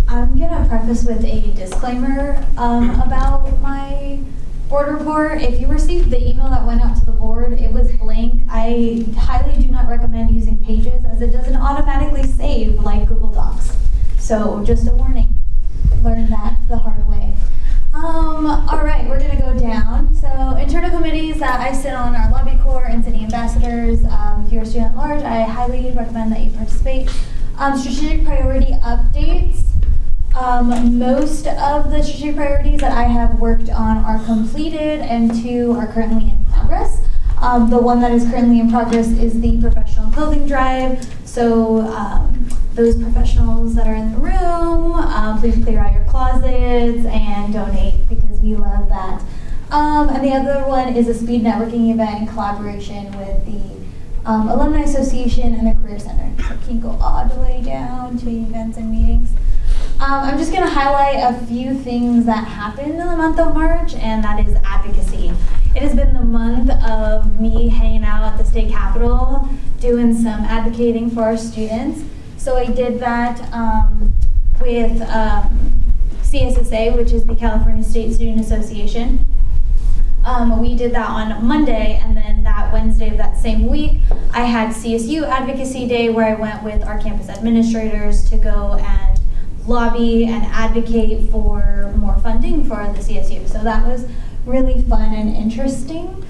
I'm gonna preface with a disclaimer about my board report. If you received the email that went out to the board, it was blank. I highly do not recommend using Pages as it doesn't automatically save like Google Docs. So just a warning, learn that the hard way. All right, we're gonna go down. So internal committees that I sit on are Lobby Corps and City Ambassadors. If you're a student at large, I highly recommend that you participate. Strategic priority updates. Most of the strategic priorities that I have worked on are completed and 2 are currently in progress. The one that is currently in progress is the professional clothing drive. So those professionals that are in the room, please clear out your closets and donate because we love that. And the other one is a speed networking event in collaboration with the Alumni Association and the Career Center. So it can go all the way down to events and meetings. I'm just going to highlight a few things that happened in the month of March, and that is advocacy. It has been the month of me hanging out at the state capitol, doing some advocating for our students. So I did that with CSSA, which is the California State Student Association. We did that on Monday, and then that Wednesday of that same week, I had CSU Advocacy Day where I went with our campus administrators to go and lobby and advocate for more funding for the CSU. So that was really fun and interesting.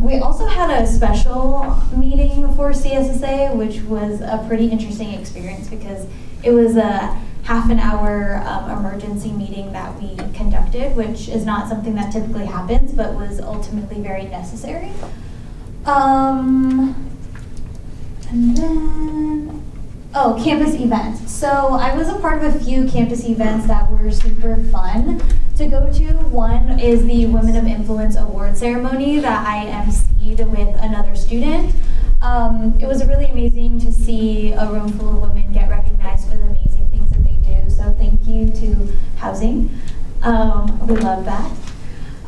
We also had a special meeting for CSSA, which was a pretty interesting experience because it was a half an hour emergency meeting that we conducted, which is not something that typically happens, but was ultimately very necessary. And then, campus events. So I was a part of a few campus events that were super fun to go to. One is the Women of Influence Award ceremony that I emceed with another student. It was really amazing to see a room full of women get recognized for the amazing things that they do. So thank you to Housing. We love that.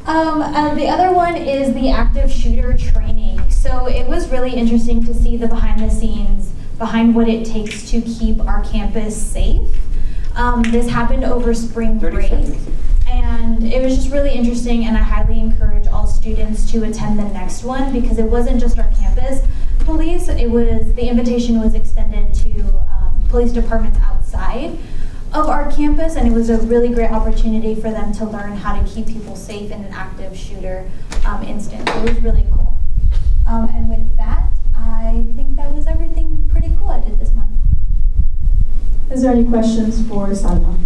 The other one is the active shooter training. So it was really interesting to see the behind the scenes behind what it takes to keep our campus safe. This happened over spring break, and it was just really interesting, and I highly encourage all students to attend the next one because it wasn't just our campus police, the invitation was extended to police departments outside of our campus, and it was a really great opportunity for them to learn how to keep people safe in an active shooter instance. It was really cool. And with that, I think that was everything pretty cool I did this month. Is there any questions for Salma?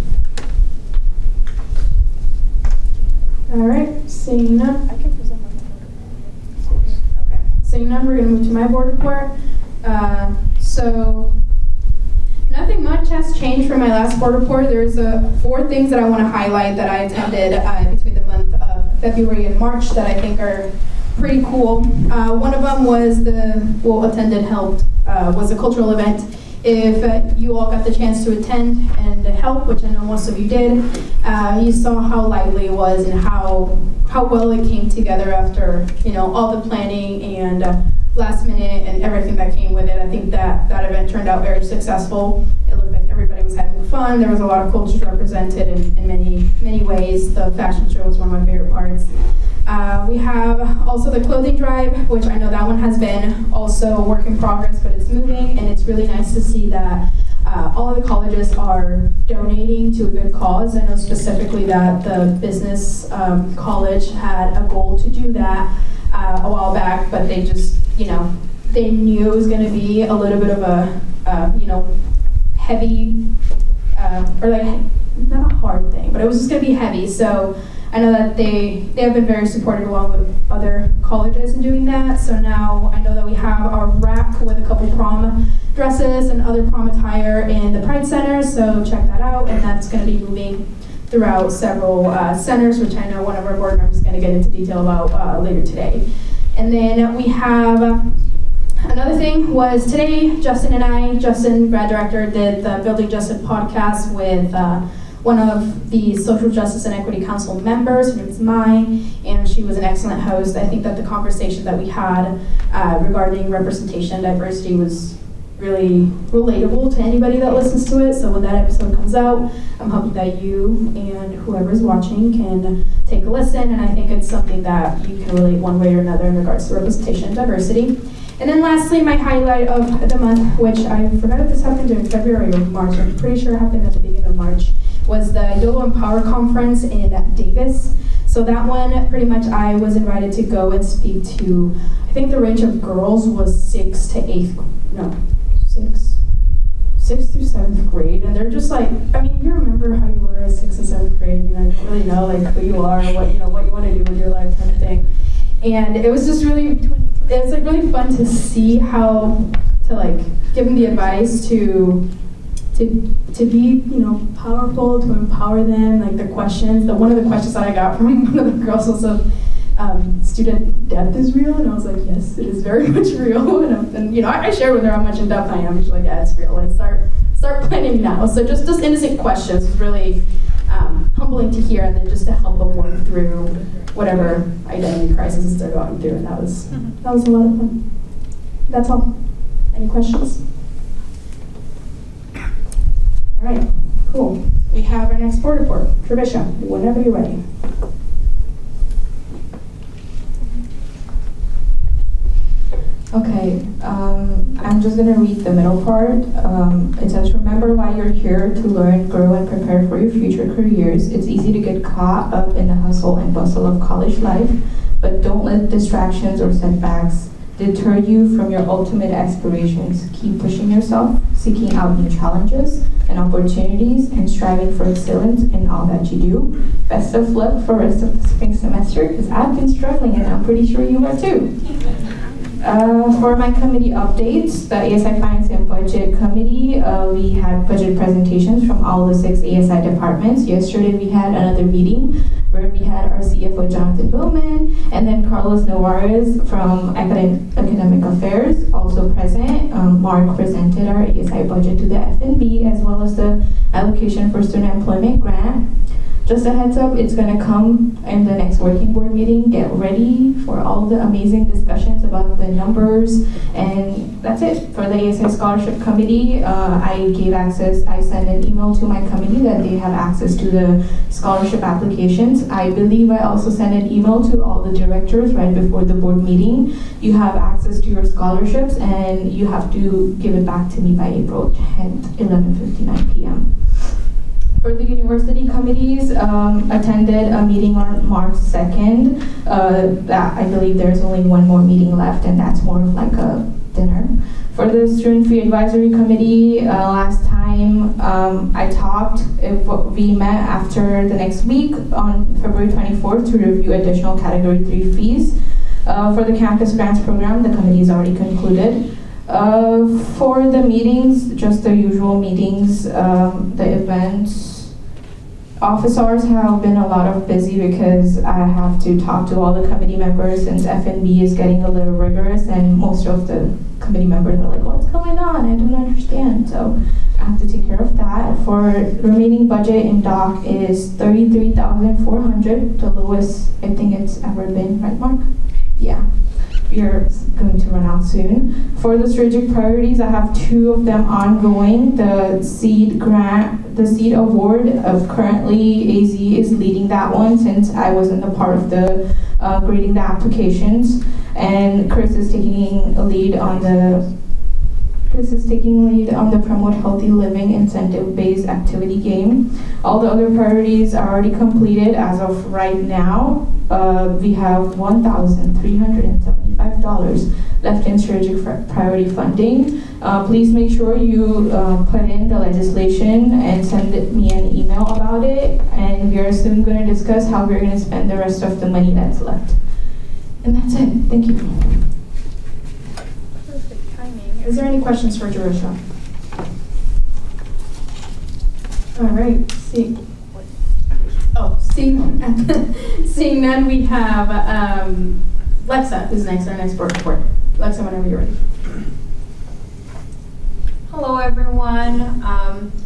All right, seeing none. I can present my report. Okay. Seeing none, we're going to move to my board report. So nothing much has changed from my last board report. There's 4 things that I want to highlight that I attended between the month of February and March that I think are pretty cool. One of them was was a cultural event. If you all got the chance to attend and help, which I know most of you did, you saw how lively it was and how well it came together after all the planning and last minute and everything that came with it. I think that event turned out very successful. It looked like everybody was having fun. There was a lot of cultures represented in many ways. The fashion show was one of my favorite parts. We have also the clothing drive, which I know that one has been also a work in progress, but it's moving, and it's really nice to see that all of the colleges are donating to a good cause. I know specifically that the business college had a goal to do that a while back, but they just, they knew it was going to be a little bit of a heavy, or like, not a hard thing, but it was just gonna be heavy. So I know that they have been very supportive along with other colleges in doing that. So now I know that we have our rack with a couple prom dresses and other prom attire in the Pride Center. So check that out, and that's gonna be moving throughout several centers, which I know one of our board members is gonna get into detail about later today. And then we have another thing was today, Justin, grad director, did the Building Justin podcast with one of the Social Justice and Equity Council members. Her name is Mai, and she was an excellent host. I think that the conversation that we had regarding representation and diversity was really relatable to anybody that listens to it. So when that episode comes out, I'm hoping that you and whoever's watching can take a listen, and I think it's something that you can relate one way or another in regards to representation and diversity. And then lastly, my highlight of the month, which I forgot if this happened in February or March, I'm pretty sure it happened at the beginning of March, was the YOLO Empower Conference in Davis. So that one, pretty much I was invited to go and speak to, I think the range of girls was 6th through 7th grade. And they're just like, I mean, you remember how you were at 6th and 7th grade, you don't really know like who you are, what you want to do with your life kind of thing. And it was just really, it's like really fun to see how to like give them the advice to be, powerful, to empower them. Like the questions, one of the questions that I got from one of the girls was student death is real, and I was like, yes, it is very much real. And I shared with her how much in depth I am. She's like, yeah, it's real. Like start planning now. So just innocent questions was really humbling to hear, and then just to help them work through whatever identity crisis they're going through, and that was a lot of fun. That's all. Any questions? All right, cool. We have our next board report. Trevisha, whenever you're ready. Okay, I'm just gonna read the middle part. It says, remember why you're here, to learn, grow, and prepare for your future careers. It's easy to get caught up in the hustle and bustle of college life, but don't let distractions or setbacks deter you from your ultimate aspirations. Keep pushing yourself, seeking out new challenges and opportunities, and striving for excellence in all that you do. Best of luck for the rest of the spring semester, because I've been struggling and I'm pretty sure you are too. For my committee updates, the ASI Finance and Budget Committee, we had budget presentations from all the 6 ASI departments. Yesterday we had another meeting where we had our CFO Jonathan Bowman and then Carlos Novarez from Academic Affairs also present. Mark presented our ASI budget to the FNB as well as the allocation for student employment grant. Just a heads up, it's going to come in the next working board meeting. Get ready for all the amazing discussions about the numbers. And that's it. For the ASI Scholarship Committee, I sent an email to my committee that they have access to the scholarship applications. I believe I also sent an email to all the directors right before the board meeting. You have access to your scholarships and you have to give it back to me by April 10th, 11:59 p.m. For the university committees, attended a meeting on March 2nd. That I believe there's only one more meeting left, and that's more of like a dinner. For the Student Fee Advisory Committee, last time I talked, we met after the next week on February 24th to review additional Category 3 fees. For the Campus Grants Program, the committee is already concluded. For the meetings, just the usual meetings, the events. Office hours have been a lot of busy because I have to talk to all the committee members since FNB is getting a little rigorous and most of the committee members are like, what's going on? I don't understand. So I have to take care of that. For remaining budget in doc is $33,400, the lowest I think it's ever been, right Mark? Yeah. We're going to run out soon. For the strategic priorities, I have 2 of them ongoing. The seed grant, the seed award of currently AZ is leading that one since I wasn't a part of the grading the applications, and Chris is taking a lead on the Promote Healthy Living incentive-based activity game. All the other priorities are already completed as of right now. We have 1,375 $25 left in strategic priority funding. Please make sure you put in the legislation and send me an email about it. And we are soon going to discuss how we're going to spend the rest of the money that's left. And that's it. Thank you. Perfect timing. Is there any questions for Jerusha? All right, seeing none, we have Lexa is next, our next board report. Lexa, whenever you're ready. Hello everyone.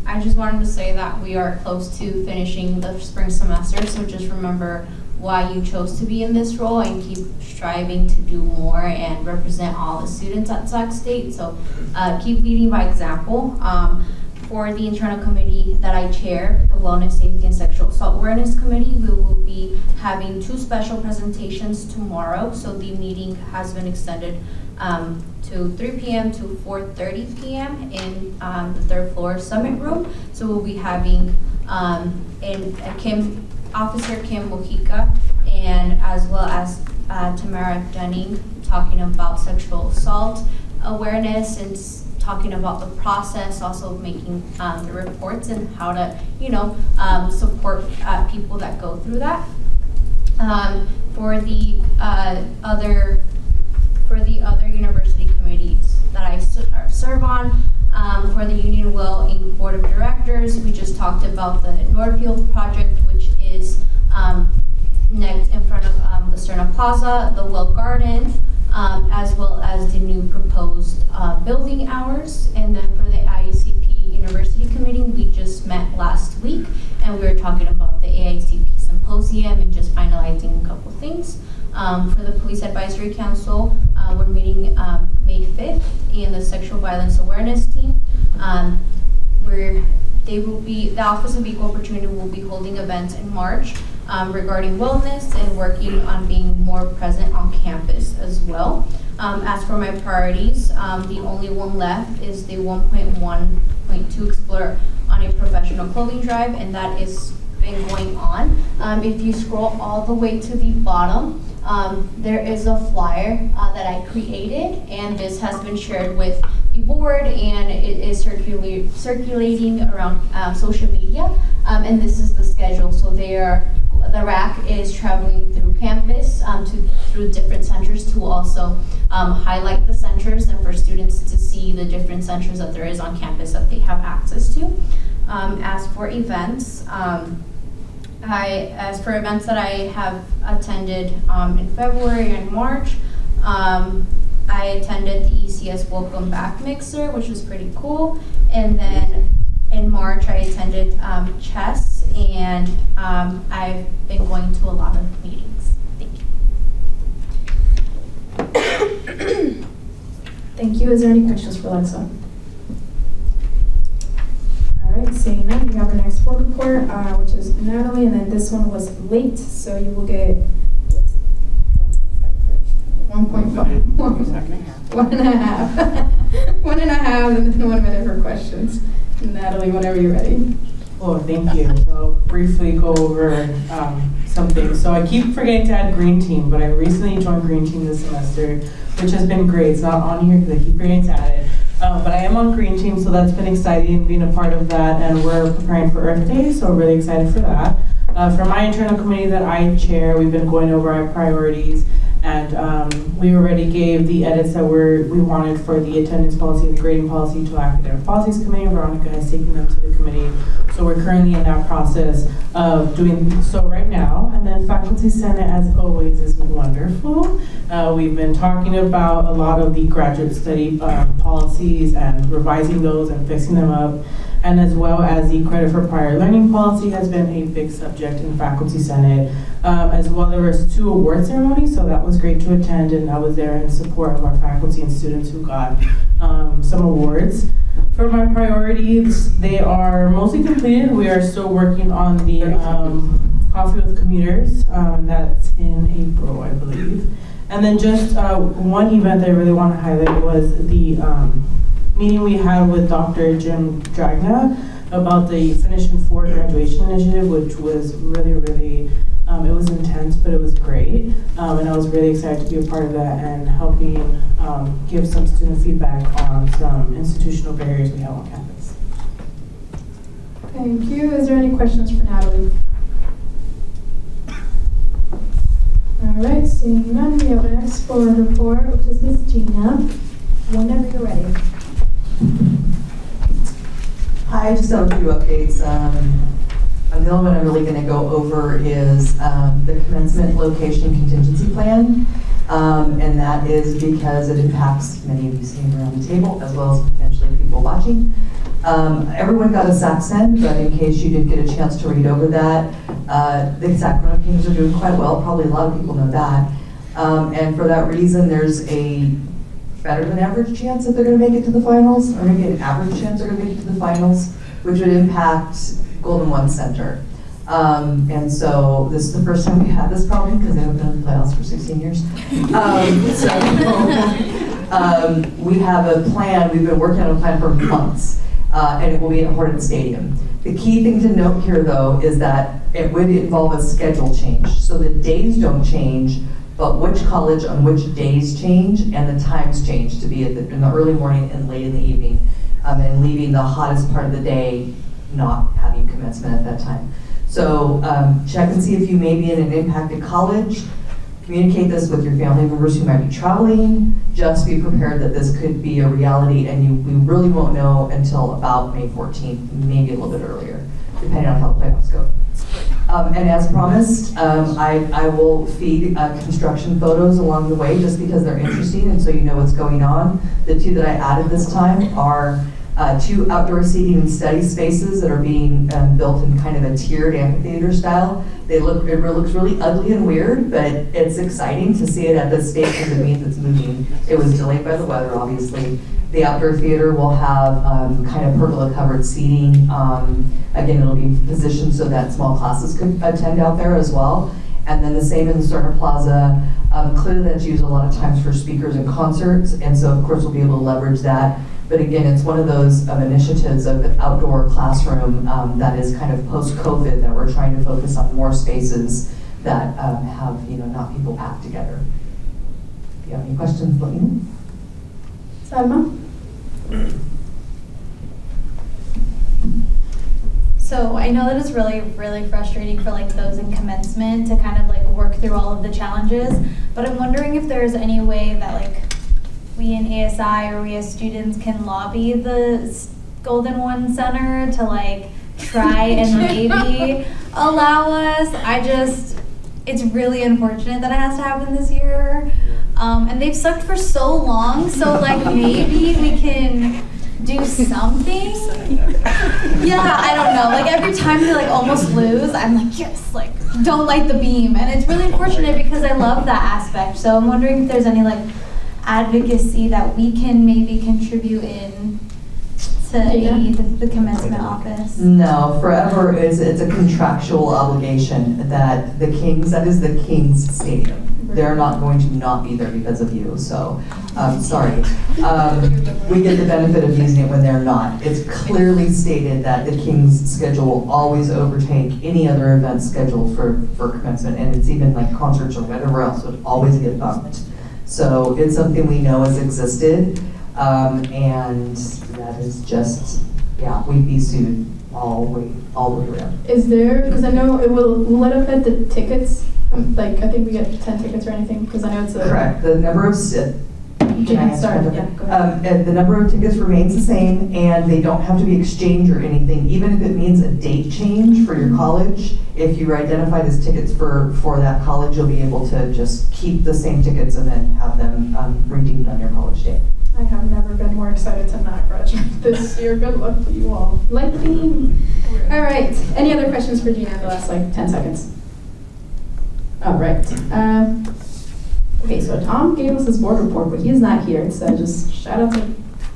I just wanted to say that we are close to finishing the spring semester, so just remember why you chose to be in this role and keep striving to do more and represent all the students at Sac State. So keep leading by example. For the internal committee that I chair, the Wellness, Safety, and Sexual Assault Awareness Committee, we will be having 2 special presentations tomorrow. So the meeting has been extended to 3 p.m. to 4:30 p.m. in the 3rd floor summit room. So we'll be having Officer Kim Mojica and as well as Tamara Dunning talking about sexual assault awareness and talking about the process, also making the reports and how to, support people that go through that. For the other university committees that I serve on, for the Union Well Inc. Board of Directors, we just talked about the Northfield project, which is next in front of the Sterna Plaza, the Well Garden, as well as the new proposed building hours. And then for the IACP University Committee, we just met last week and we were talking about the AICP Symposium and just finalizing a couple things. For the Police Advisory Council, we're meeting May 5th in the Sexual Violence Awareness team. The Office of Equal Opportunity will be holding events in March regarding wellness and working on being more present on campus as well. As for my priorities, the only one left is the 1.1.2 Explore on a Professional Clothing Drive, and that is been going on. If you scroll all the way to the bottom, there is a flyer that I created, and this has been shared with the board, and it is circulating around social media. And this is the schedule. So the RAC is traveling through campus through different centers to also highlight the centers and for students to see the different centers that there is on campus that they have access to. As for events, that I have attended in February and March, I attended the ECS Welcome Back Mixer, which was pretty cool. And then in March, I attended chess, and I've been going to a lot of meetings. Thank you. Thank you. Is there any questions for Lexa? All right, seeing none, we have our next board report, which is Natalie, and then this one was late, so you will get 1.5. 1.5, and then 1 minute for questions. Natalie, whenever you're ready. Oh, thank you. So I'll briefly go over something. So I keep forgetting to add Green Team, but I recently joined Green Team this semester, which has been great. It's not on here because I keep forgetting to add it. But I am on Green Team, so that's been exciting being a part of that, and we're preparing for Earth Day, so we're really excited for that. For my internal committee that I chair, we've been going over our priorities, and we already gave the edits that we wanted for the attendance policy and the grading policy to our academic policies committee. Veronica has taken them to the committee, so we're currently in that process of doing so right now. And then Faculty Senate, as always, is wonderful. We've been talking about a lot of the graduate study policies and revising those and fixing them up. And as well as the credit for prior learning policy has been a big subject in Faculty Senate. As well, there was 2 award ceremonies, so that was great to attend, and I was there in support of our faculty and students who got some awards. For my priorities, they are mostly completed. We are still working on the Coffee with Commuters. That's in April, I believe. And then just one event that I really want to highlight was the meeting we had with Dr. Jim Dragna about the Finish in 4 graduation initiative, which was really, really It was intense, but it was great. And I was really excited to be a part of that and helping give some student feedback on some institutional barriers we have on campus. Thank you. Is there any questions for Natalie? All right, seeing none, we have our next board report, which is Ms. Gina. Whenever you're ready. Hi, just have a few updates. The only one I'm really going to go over is the commencement location contingency plan. And that is because it impacts many of you sitting around the table, as well as potentially people watching. Everyone got a SAC send, but in case you didn't get a chance to read over that, the Sacramento Kings are doing quite well. Probably a lot of people know that. And for that reason, there's a better than average chance that they're going to make it to the finals, or maybe an average chance they're going to make it to the finals, which would impact Golden One Center. And so this is the first time we had this problem because they haven't been in the playoffs for 16 years. We have a plan, we've been working on a plan for months, and it will be at Hornet Stadium. The key thing to note here though is that it would involve a schedule change. So the days don't change, but which college on which days change and the times change to be in the early morning and late in the evening, and leaving the hottest part of the day not having commencement at that time. So check and see if you may be in an impacted college. Communicate this with your family members who might be traveling. Just be prepared that this could be a reality, and we really won't know until about May 14th, maybe a little bit earlier, depending on how the playoffs go. And as promised, I will feed construction photos along the way just because they're interesting and so you know what's going on. The two that I added this time are 2 outdoor seating and study spaces that are being built in kind of a tiered amphitheater style. It looks really ugly and weird, but it's exciting to see it at this stage because it means it's moving. It was delayed by the weather, obviously. The outdoor theater will have kind of pergola covered seating. Again, it'll be positioned so that small classes could attend out there as well. And then the same in the Cerner Plaza. Clearly that's used a lot of times for speakers and concerts, and so of course we'll be able to leverage that. But again, it's one of those initiatives of the outdoor classroom that is kind of post-COVID that we're trying to focus on more spaces that have, not people packed together. If you have any questions, let me know. Salma? So I know that it's really, really frustrating for like those in commencement to kind of like work through all of the challenges, but I'm wondering if there's any way that like we in ASI or we as students can lobby the Golden One Center to like try and maybe allow us. It's really unfortunate that it has to happen this year. And they've sucked for so long, so like maybe we can do something. Yeah, I don't know. Like every time they like almost lose, I'm like, yes, like don't light the beam. And it's really unfortunate because I love that aspect. So I'm wondering if there's any like advocacy that we can maybe contribute in to aid the commencement office. No, forever it's a contractual obligation that the Kings, that is the Kings Stadium. They're not going to not be there because of you, so sorry. We get the benefit of using it when they're not. It's clearly stated that the Kings schedule will always overtake any other event scheduled for commencement, and it's even like concerts or whatever else would always get bumped. So it's something we know has existed, and that is just, yeah, we'd be sued all the way around. Is there, because I know will it affect the tickets? Like, I think we get 10 tickets or anything, because I know it's a... Correct. The number of... the number of tickets remains the same, and they don't have to be exchanged or anything, even if it means a date change for your college. If you're identified as tickets for that college, you'll be able to just keep the same tickets and then have them redeemed on your college day. I have never been more excited to not graduate this year. Good luck to you all. Light the beam. All right. Any other questions for Gina in the last, 10 seconds? All right. Okay, so Tom gave us his board report, but he's not here. So just shout out to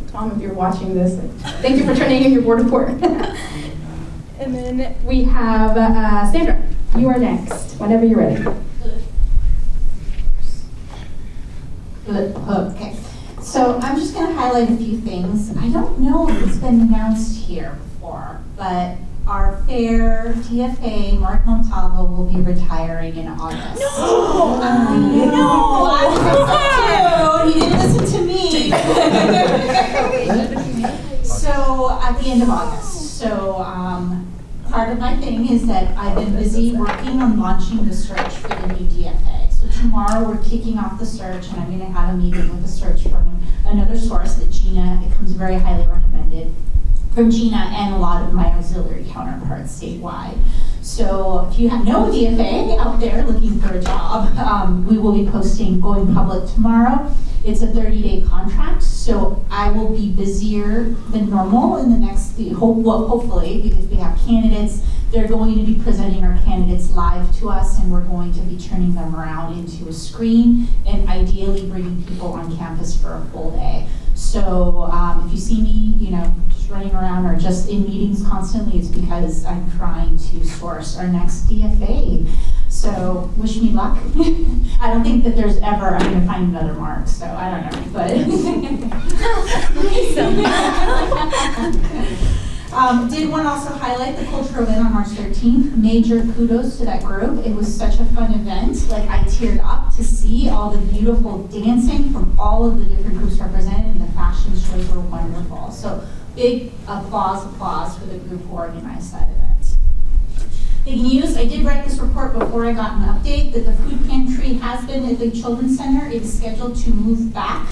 Tom if you're watching this. Thank you for turning in your board report. And then we have Sandra. You are next, whenever you're ready. Okay, so I'm just going to highlight a few things. I don't know if it's been announced here before, but our fair TFA, Mark Montalvo, will be retiring in August. No! I he didn't listen to me. So at the end of August. So part of my thing is that I've been busy working on launching the search for the new DFA. So tomorrow we're kicking off the search, and I'm going to have a meeting with the search from another source that Gina, it comes very highly recommended from Gina and a lot of my auxiliary counterparts statewide. So if you know DFA out there looking for a job, we will be posting going public tomorrow. It's a 30-day contract, so I will be busier than normal in the next, hopefully, because we have candidates. They're going to be presenting our candidates live to us, and we're going to be turning them around into a screen and ideally bringing people on campus for a full day. So if you see me, just running around or just in meetings constantly, it's because I'm trying to source our next DFA. So wish me luck. I don't think that there's ever, I'm going to find another Mark, so I don't know. But did want to also highlight the cultural event on March 13th. Major kudos to that group. It was such a fun event. Like, I teared up to see all the beautiful dancing from all of the different groups represented, and the fashion shows were wonderful. So big applause for the group who organized that event. Big news, I did write this report before I got an update that the food pantry has been at the Children's Center. It is scheduled to move back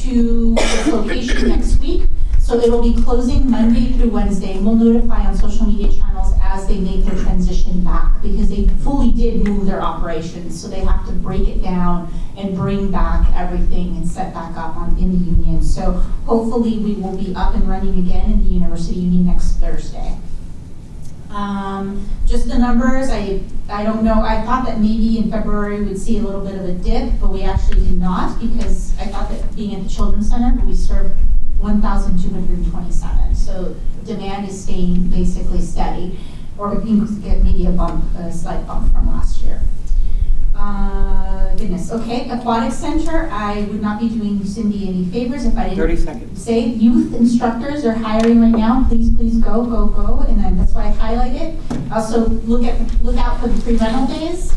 to its location next week. So it will be closing Monday through Wednesday, and we'll notify on social media channels as they make their transition back, because they fully did move their operations. So they have to break it down and bring back everything and set back up in the union. So hopefully we will be up and running again in the University Union next Thursday. Just the numbers, I don't know, I thought that maybe in February we'd see a little bit of a dip, but we actually did not, because I thought that being at the Children's Center, we served 1,227. So demand is staying basically steady, or you can get maybe a slight bump from last year. Goodness, okay, Aquatic Center, I would not be doing Cindy any favors if I didn't 30 seconds. Say youth instructors are hiring right now. Please go, and then that's why I highlight it. Also look out for the free rental days.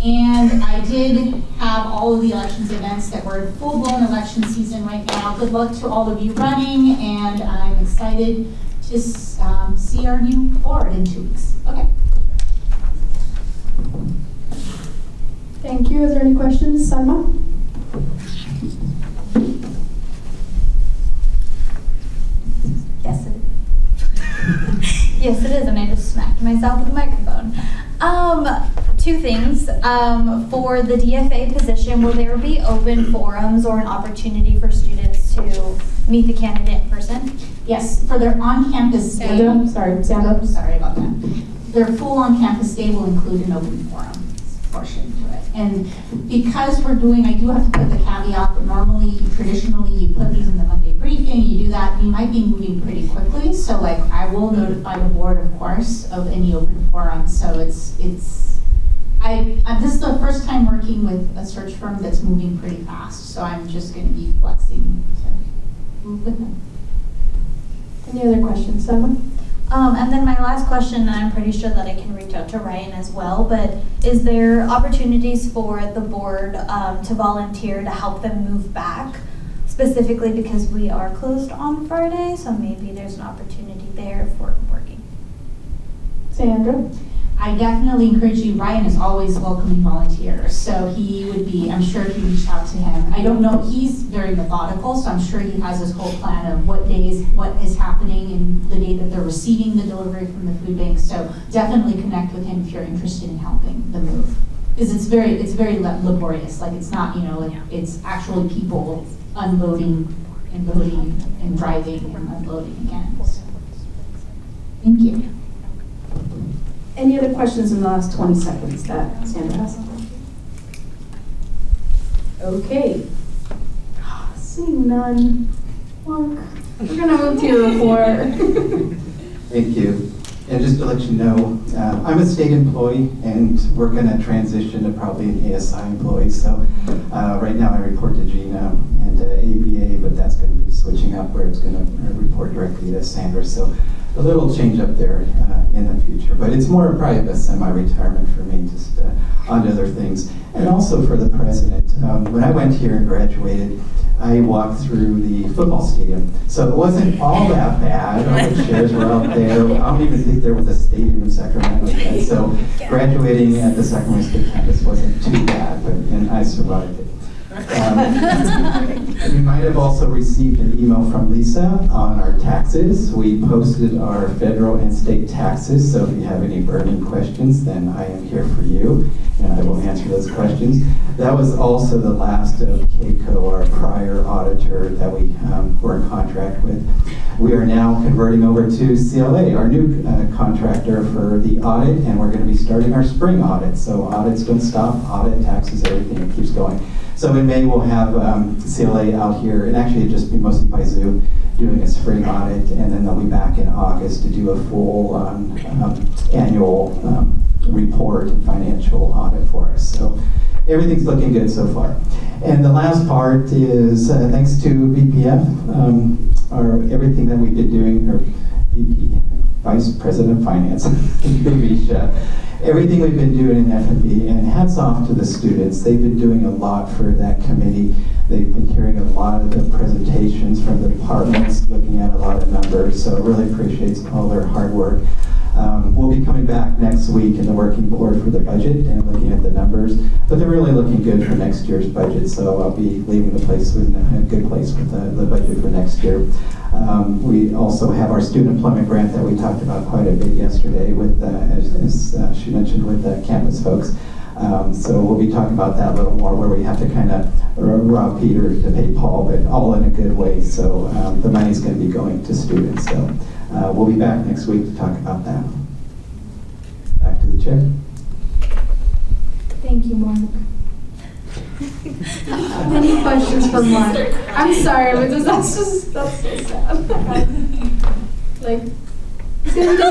And I did have all of the elections events that were in full-blown election season right now. Good luck to all of you running, and I'm excited to see our new board in 2 weeks. Okay. Thank you. Is there any questions, Salma? Yes, it is. Yes, it is, and I just smacked myself with the microphone. 2 things. For the DFA position, will there be open forums or an opportunity for students to meet the candidate in person? Yes, for their on-campus day. Stand up. Sorry about that. Their full on-campus day will include an open forum portion to it. And because we're doing, I do have to put the caveat that normally, traditionally, you put these in the Monday briefing, you do that, we might be moving pretty quickly. So like, I will notify the board, of course, of any open forum. So this is the first time working with a search firm that's moving pretty fast. So I'm just going to be flexing to move with them. Any other questions, Salma? And then my last question, and I'm pretty sure that I can reach out to Ryan as well, but is there opportunities for the board to volunteer to help them move back, specifically because we are closed on Friday, so maybe there's an opportunity there for working? Sandra? I definitely encourage you. Ryan is always welcoming volunteers, so he would be, I'm sure if you reached out to him. I don't know, he's very methodical, so I'm sure he has his whole plan of what days, what is happening in the day that they're receiving the delivery from the food bank. So definitely connect with him if you're interested in helping the move. Because it's very laborious. Like, it's not, like, it's actually people unloading and loading and driving and unloading again. So, thank you. Any other questions in the last 20 seconds that Sandra has? Okay. Seeing none. Mark, we're going to move to your report. Thank you. And just to let you know, I'm a state employee, and we're going to transition to probably an ASI employee. So right now I report to Gina and ABA, but that's going to be switching up where it's going to report directly to Sandra. So a little change up there in the future. But it's more probably a semi-retirement for me, just on to other things. And also for the president. When I went here and graduated, I walked through the football stadium. So it wasn't all that bad. All the chairs were out there. I don't even think there was a stadium in Sacramento yet. So graduating at the Sacramento State campus wasn't too bad, and I survived it. You might have also received an email from Lisa on our taxes. We posted our federal and state taxes, so if you have any burning questions, then I am here for you, and I will answer those questions. That was also the last of Keiko, our prior auditor that we were in contract with. We are now converting over to CLA, our new contractor for the audit, and we're going to be starting our spring audit. So audits don't stop, audit, taxes, everything, it keeps going. So in May, we'll have CLA out here, and actually it'll just be mostly by Zoom, doing a spring audit, and then they'll be back in August to do a full annual report and financial audit for us. So everything's looking good so far. And the last part is thanks to VPF, everything that we've been doing, or VP, Vice President of Finance, Visha, everything we've been doing in F&B, and hats off to the students. They've been doing a lot for that committee. They've been hearing a lot of the presentations from the departments, looking at a lot of numbers, so really appreciate all their hard work. We'll be coming back next week in the working board for the budget and looking at the numbers, but they're really looking good for next year's budget, so I'll be leaving the place in a good place with the budget for next year. We also have our student employment grant that we talked about quite a bit yesterday with, as she mentioned, with the campus folks. So we'll be talking about that a little more, where we have to kind of rob Peter to pay Paul, but all in a good way. So the money's going to be going to students. So we'll be back next week to talk about that. Back to the chair. Thank you, Mark. Any questions for Mark? I'm sorry, but that's so sad. Like, he's gonna be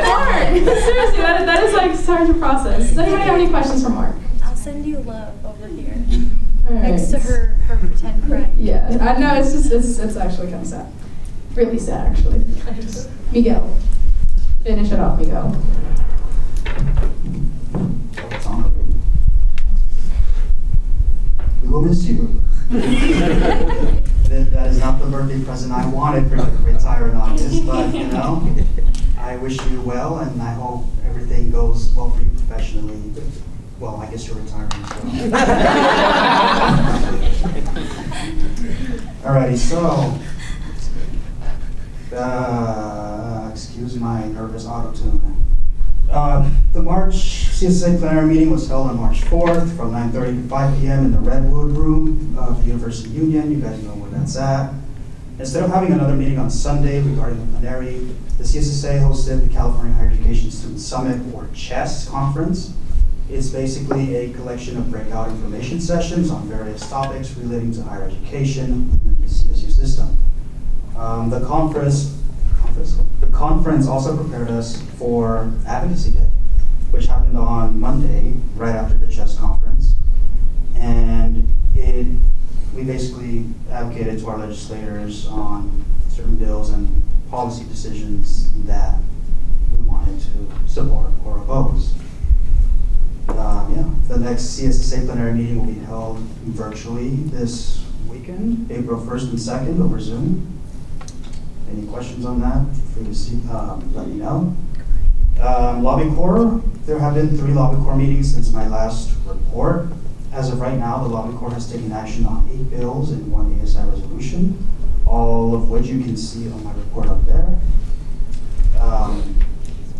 hard. Seriously, that is like hard to process. Does anybody have any questions for Mark? I'll send you love over here. All right. Next to her pretend friend. Yeah, I know, it's actually kind of sad. Really sad, actually. Miguel. Finish it off, Miguel. It's on already. We will miss you. That is not the birthday present I wanted for you to retire in August, but you know, I wish you well, and I hope everything goes well for you professionally. Well, I guess you're retiring, so. Alrighty, so, excuse my nervous auto-tune. The March CSA plenary meeting was held on March 4th from 9:30 to 5 p.m. in the Redwood Room of the University Union. You guys know where that's at. Instead of having another meeting on Sunday regarding the plenary, the CSSA hosted the California Higher Education Student Summit, or CHESS conference. It's basically a collection of breakout information sessions on various topics relating to higher education within the CSU system. The conference also prepared us for Advocacy Day, which happened on Monday, right after the CHESS conference. And we basically advocated to our legislators on certain bills and policy decisions that we wanted to support or oppose. The next CSSA plenary meeting will be held virtually this weekend, April 1st and 2nd over Zoom. Any questions on that? Feel free to let me know. Lobby Corps, there have been 3 Lobby Corps meetings since my last report. As of right now, the Lobby Corps has taken action on 8 bills and 1 ASI resolution, all of which you can see on my report up there.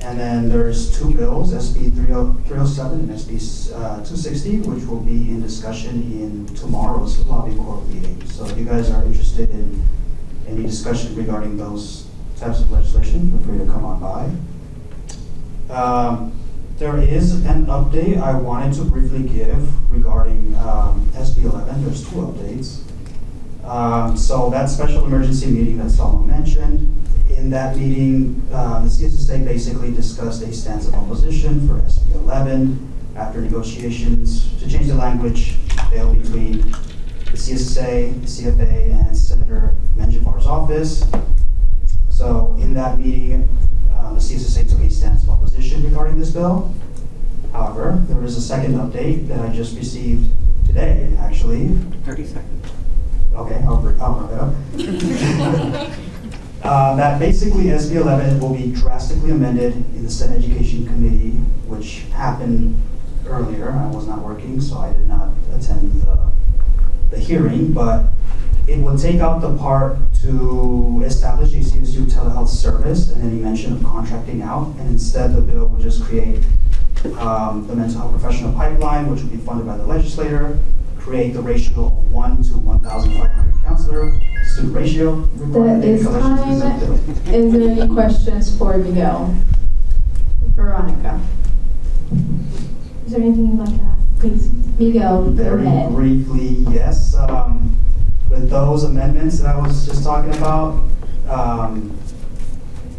And then there's 2 bills, SB 307 and SB 260, which will be in discussion in tomorrow's Lobby Corps meeting. So if you guys are interested in any discussion regarding those types of legislation, feel free to come on by. There is an update I wanted to briefly give regarding SB 11. There's 2 updates. So that special emergency meeting that Solomon mentioned, in that meeting, the CSSA basically discussed a stance of opposition for SB 11 after negotiations to change the language failed between the CSSA, the CFA, and Senator Menjivar's office. So in that meeting, the CSSA took a stance of opposition regarding this bill. However, there is a second update that I just received today, actually. 30 seconds. Okay, I'll wrap it up. That basically SB 11 will be drastically amended in the Senate Education Committee, which happened earlier. I was not working, so I did not attend the hearing, but it would take out the part to establish a CSU telehealth service and any mention of contracting out, and instead the bill would just create the mental health professional pipeline, which would be funded by the legislator, create the ratio of 1 to 1,500 counselor student ratio. That is time. Is there any questions for Miguel? Veronica? Is there anything you'd like to add? Please, Miguel, go Very ahead. briefly, yes. With those amendments that I was just talking about,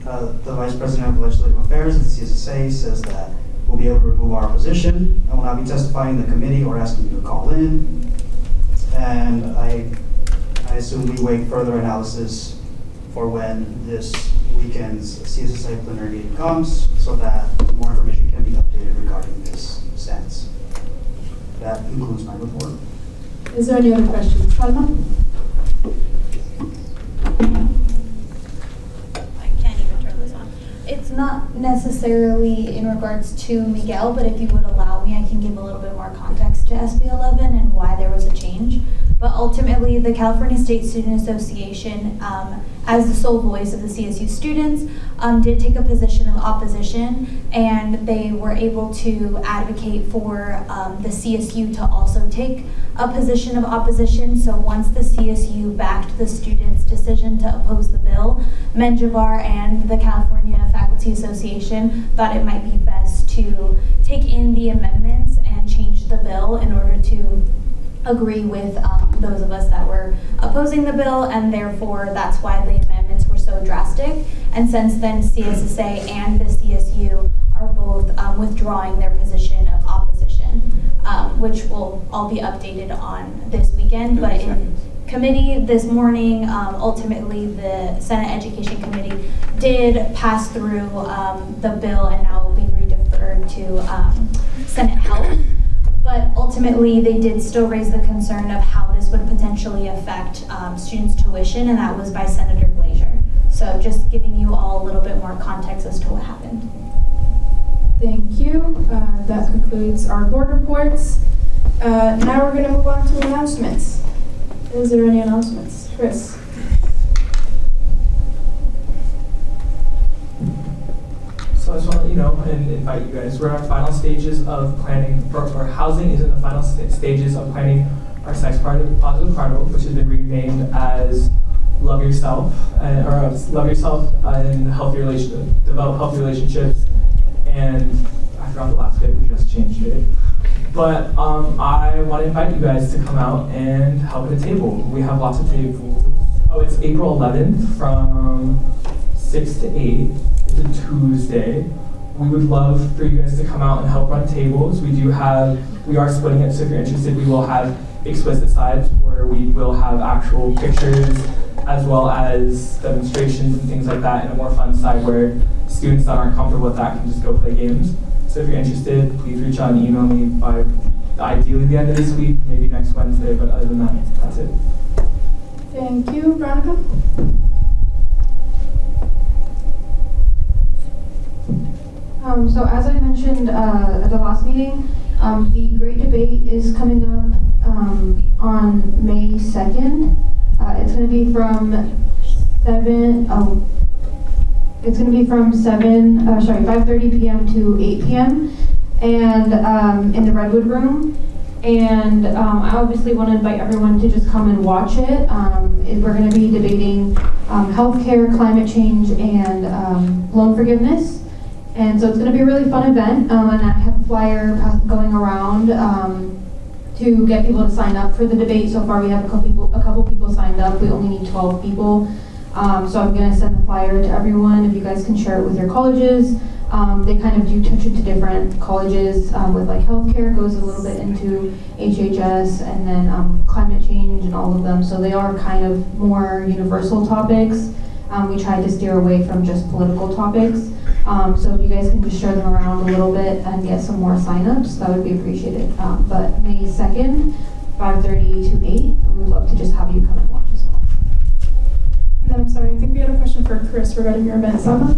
the Vice President of Legislative Affairs at the CSSA says that we'll be able to remove our opposition. I will not be testifying in the committee or asking you to call in. And I assume we wait further analysis for when this weekend's CSSA plenary meeting comes so that more information can be updated regarding this stance. That concludes my report. Is there any other questions? Palma? I can't even turn this on. It's not necessarily in regards to Miguel, but if you would allow me, I can give a little bit more context to SB 11 and why there was a change. But ultimately, the California State Student Association, as the sole voice of the CSU students, did take a position of opposition, and they were able to advocate for the CSU to also take a position of opposition. So once the CSU backed the students' decision to oppose the bill, Menjivar and the California Faculty Association thought it might be best to take in the amendments and change the bill in order to agree with those of us that were opposing the bill, and therefore that's why the amendments were so drastic. And since then, CSSA and the CSU are both withdrawing their position of opposition, which will all be updated on this weekend. But in committee this morning, ultimately the Senate Education Committee did pass through the bill, and now will be redeferred to Senate Health. But ultimately, they did still raise the concern of how this would potentially affect students' tuition, and that was by Senator Glazer. So just giving you all a little bit more context as to what happened. Thank you. That concludes our board reports. Now we're going to move on to announcements. Is there any announcements? Chris? So I just want to let you know and invite you guys. We're in our final stages of planning, or housing is in the final stages of planning our sex positive carnival, which has been renamed as Love Yourself, Love Yourself and Develop Healthy Relationships. And I forgot the last bit, we just changed it. But I want to invite you guys to come out and help at a table. We have lots of tables. Oh, it's April 11th from 6 to 8. It's a Tuesday. We would love for you guys to come out and help run tables. We are splitting it, so if you're interested, we will have explicit sides where we will have actual pictures as well as demonstrations and things like that, and a more fun side where students that aren't comfortable with that can just go play games. So if you're interested, please reach out and email me by ideally the end of this week, maybe next Wednesday, but other than that, that's it. Thank you. Veronica? So as I mentioned at the last meeting, the Great Debate is coming up on May 2nd. It's going to be from 5:30 p.m. to 8 p.m. and in the Redwood Room. And I obviously want to invite everyone to just come and watch it. We're going to be debating healthcare, climate change, and loan forgiveness. And so it's going to be a really fun event, and I have a flyer going around to get people to sign up for the debate. So far we have a couple people signed up. We only need 12 people. So I'm going to send the flyer to everyone. If you guys can share it with your colleges. They kind of do touch into different colleges with like healthcare, goes a little bit into HHS, and then climate change and all of them. So they are kind of more universal topics. We tried to steer away from just political topics. So if you guys can just share them around a little bit and get some more signups, that would be appreciated. But May 2nd, 5:30 to 8, and we would love to just have you come and watch as well. And then I'm sorry, I think we had a question for Chris regarding your event. Selma?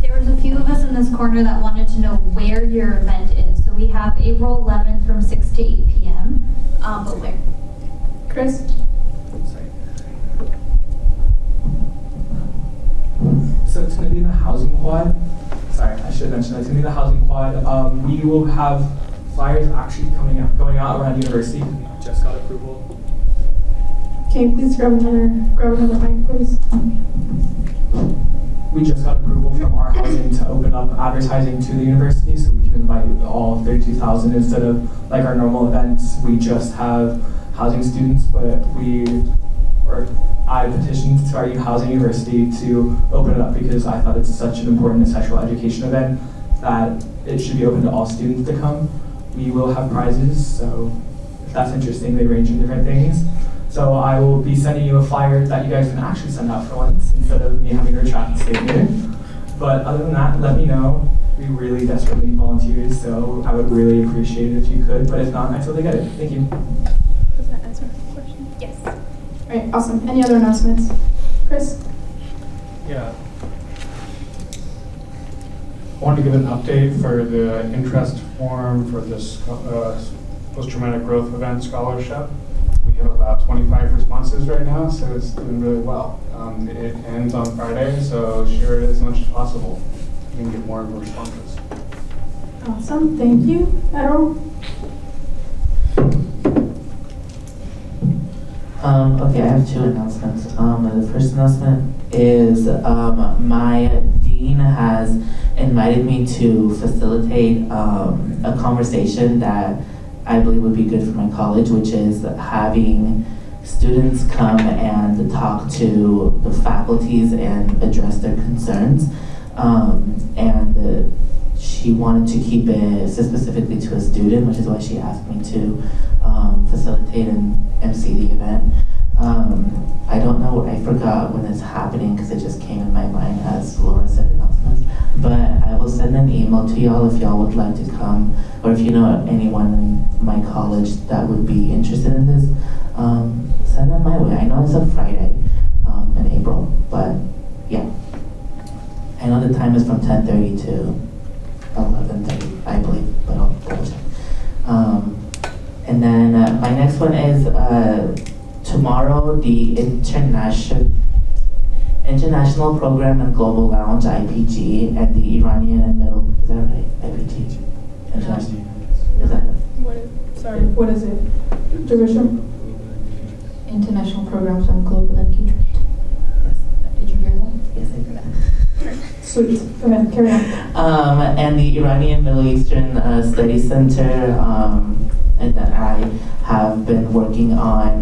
There was a few of us in this corner that wanted to know where your event is. So we have April 11th from 6 to 8 p.m. But where? Chris? So it's going to be in the housing quad. Sorry, I should mention that. It's going to be the housing quad. We will have flyers actually going out around university. We just got approval. Okay, please grab another mic, please. We just got approval from our housing to open up advertising to the university, so we can invite all 32,000 instead of like our normal events. We just have housing students, but I petitioned to our youth housing university to open it up because I thought it's such an important sexual education event that it should be open to all students to come. We will have prizes, so if that's interesting, they range in different things. So I will be sending you a flyer that you guys can actually send out for once instead of me having to retract the statement. But other than that, let me know. We really desperately need volunteers, so I would really appreciate it if you could. But if not, I totally get it. Thank you. Does that answer the question? Yes. All right, awesome. Any other announcements? Chris? Yeah. I want to give an update for the interest form for this post-traumatic growth event scholarship. We have about 25 responses right now, so it's doing really well. It ends on Friday, so share it as much as possible. You can get more of the responses. Awesome, thank you. Errol? Okay, I have two announcements. The first announcement is my dean has invited me to facilitate a conversation that I believe would be good for my college, which is having students come and talk to the faculties and address their concerns. And she wanted to keep it specifically to a student, which is why she asked me to facilitate and MC the event. I don't know, I forgot when it's happening because it just came in my mind as Laura said announcements. But I will send an email to y'all if y'all would like to come, or if you know anyone in my college that would be interested in this, send them my way. I know it's a Friday in April, but yeah. I know the time is from 10:30 to 11:30, I believe, but I'll double check. And then my next one is tomorrow, the International Program and Global Lounge, IPG, and the Iranian and Middle, is that right? IPG? International. Is that? What is it? Division? International Programs on Global Engagement. Yes. Did you hear that? Yes, I heard that. Sweet. Go ahead, carry on. And the Iranian Middle Eastern Studies Center, and that I have been working on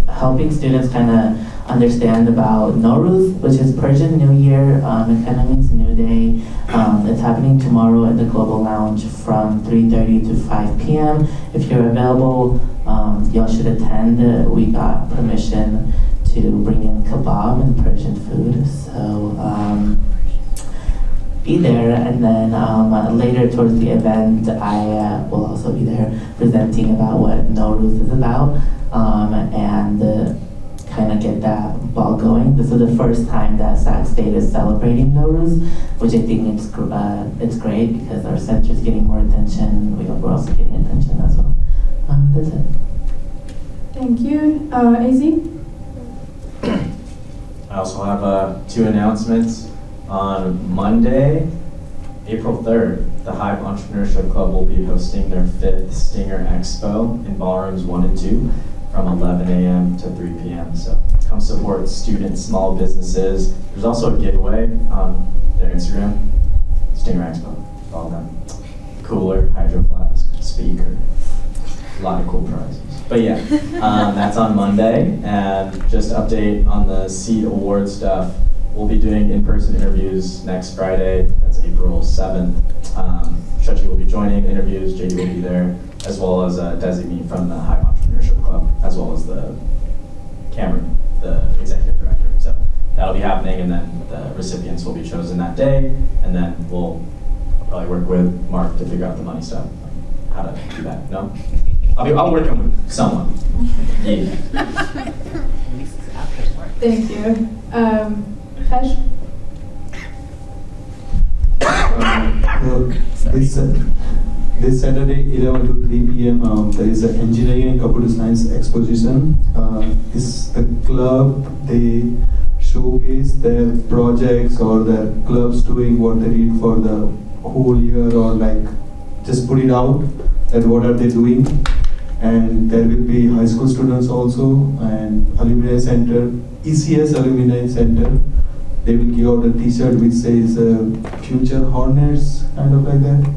helping students kind of understand about Nowruz, which is Persian New Year. It kind of means New Day. It's happening tomorrow at the Global Lounge from 3:30 to 5 p.m. If you're available, y'all should attend. We got permission to bring in kebab and Persian food, so be there. And then later towards the event, I will also be there presenting about what Nowruz is about, and kind of get that ball going. This is the first time that Sac State is celebrating Nowruz, which I think it's great because our center is getting more attention. We're also getting attention as well. That's it. Thank you. AZ? I also have two announcements. On Monday, April 3rd, the Hive Entrepreneurship Club will be hosting their 5th Stinger Expo in ballrooms 1 and 2 from 11 a.m. to 3 p.m. So come support students, small businesses. There's also a giveaway on their Instagram, Stinger Expo, all them. Cooler, hydro flask, speaker, a lot of cool prizes. But yeah, that's on Monday. And just update on the SEED award stuff. We'll be doing in-person interviews next Friday. That's April 7th. Shuchi will be joining interviews. JD will be there, as well as Designee from the Hive Entrepreneurship Club, as well as the Cameron, the that'll be happening, and then the recipients will be chosen that day, and then we'll probably work with Mark to figure out the money stuff, like how to do that. No, I'll work with someone. Yeah. Thank you. Pesh? This Saturday, 11 to 3 p.m., there is an engineering and computer science exposition. It's the club, they showcase their projects or their clubs doing what they did for the whole year, or like just put it out that what are they doing. And there will be high school students also, and alumni center, ECS alumni center. They will give out a t-shirt which says Future Hornets, kind of like that.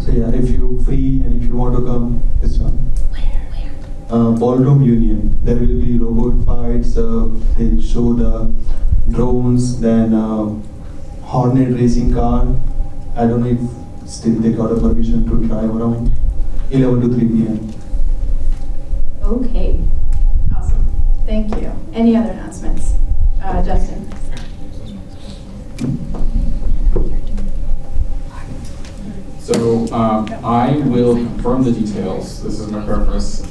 So yeah, if you're free and if you want to come, this one. Where? Ballroom Union. There will be robot fights. They'll show the drones, then Hornet racing car. I don't know if still they got a permission to drive around. 11 to 3 p.m. Okay, awesome. Thank you. Any other announcements? Justin? So I will confirm the details. This is my preference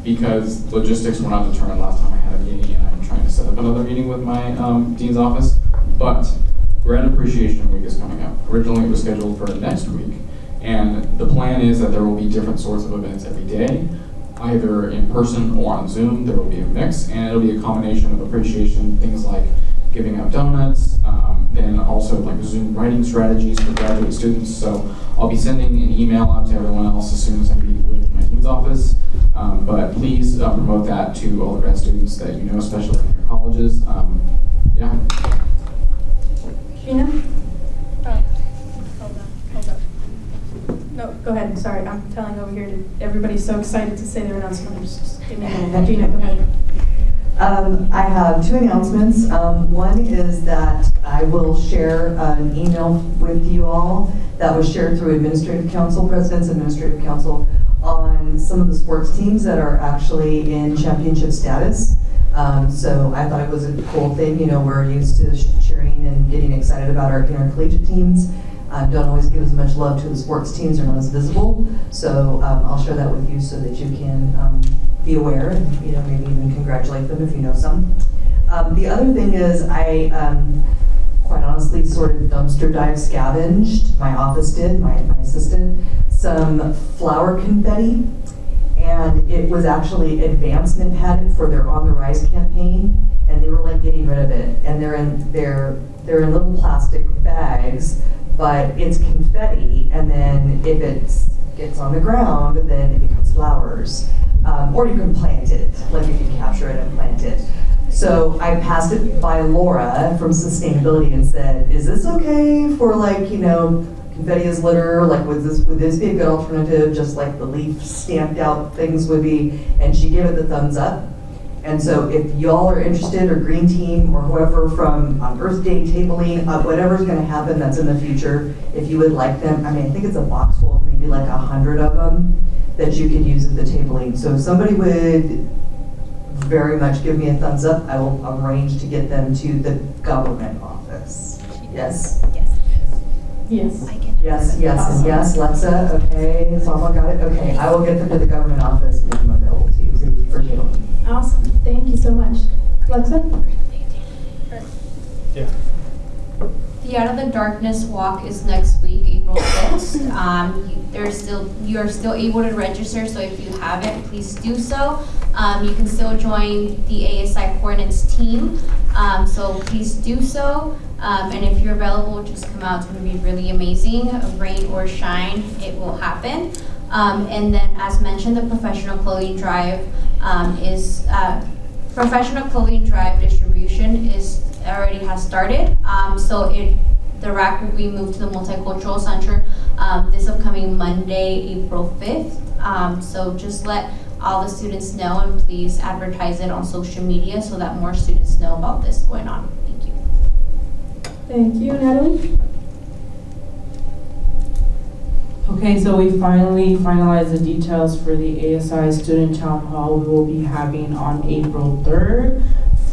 because logistics were not determined last time I had a meeting, and I'm trying to set up another meeting with my dean's office. But Grad Appreciation Week is coming up. Originally it was scheduled for next week, and the plan is that there will be different sorts of events every day, either in person or on Zoom. There will be a mix, and it'll be a combination of appreciation, things like giving out donuts, then also like Zoom writing strategies for graduate students. So I'll be sending an email out to everyone else as soon as I meet with my dean's office. But please promote that to all the grad students that you know, especially in your colleges. Yeah. Sheena? Oh, hold up. No, go ahead. Sorry, I'm telling over here. Everybody's so excited to say their announcement. Just give me a minute. Gina, go ahead. I have two announcements. One is that I will share an email with you all that was shared through Administrative Council, President's Administrative Council, on some of the sports teams that are actually in championship status. So I thought it was a cool thing. You know, we're used to cheering and getting excited about our intercollegiate teams. Don't always give as much love to the sports teams, they're not as visible. So I'll share that with you so that you can be aware and maybe even congratulate them if you know some. The other thing is I quite honestly sort of dumpster dive scavenged, my office did, my assistant, some flower confetti, and it was actually Advancement had it for their On the Rise campaign, and they were like getting rid of it, and they're in little plastic bags, but it's confetti, and then if it gets on the ground, then it becomes flowers. Or you can plant it, like if you capture it and plant it. So I passed it by Laura from sustainability and said, is this okay for confetti as litter? Like would this be a good alternative, just like the leaf stamped out things would be? And she gave it the thumbs up. And so if y'all are interested, or Green Team, or whoever from Earth Day tabling, whatever's gonna happen that's in the future, if you would like them, I think it's a box full of maybe like 100 of them that you could use at the tabling. So if somebody would very much give me a thumbs up, I will arrange to get them to the government office. Yes? Yes. Yes, yes, and yes, Lexa, okay, softball got it, okay. I will get them to the government office and make them available to you for tabling. Awesome. Thank you so much. Alexa? Yeah. The Out of the Darkness walk is next week, April 6th. You are still able to register, so if you haven't, please do so. You can still join the ASI Coordinates team, so please do so. And if you're available, just come out. It's going to be really amazing. Rain or shine, it will happen. And then, as mentioned, the professional clothing drive distribution already has started. So the rack will be moved to the Multicultural Center this upcoming Monday, April 5th. So just let all the students know, and please advertise it on social media so that more students know about this going on. Thank you. Thank you. Natalie? Okay, so we finally finalized the details for the ASI Student Town Hall we will be having on April 3rd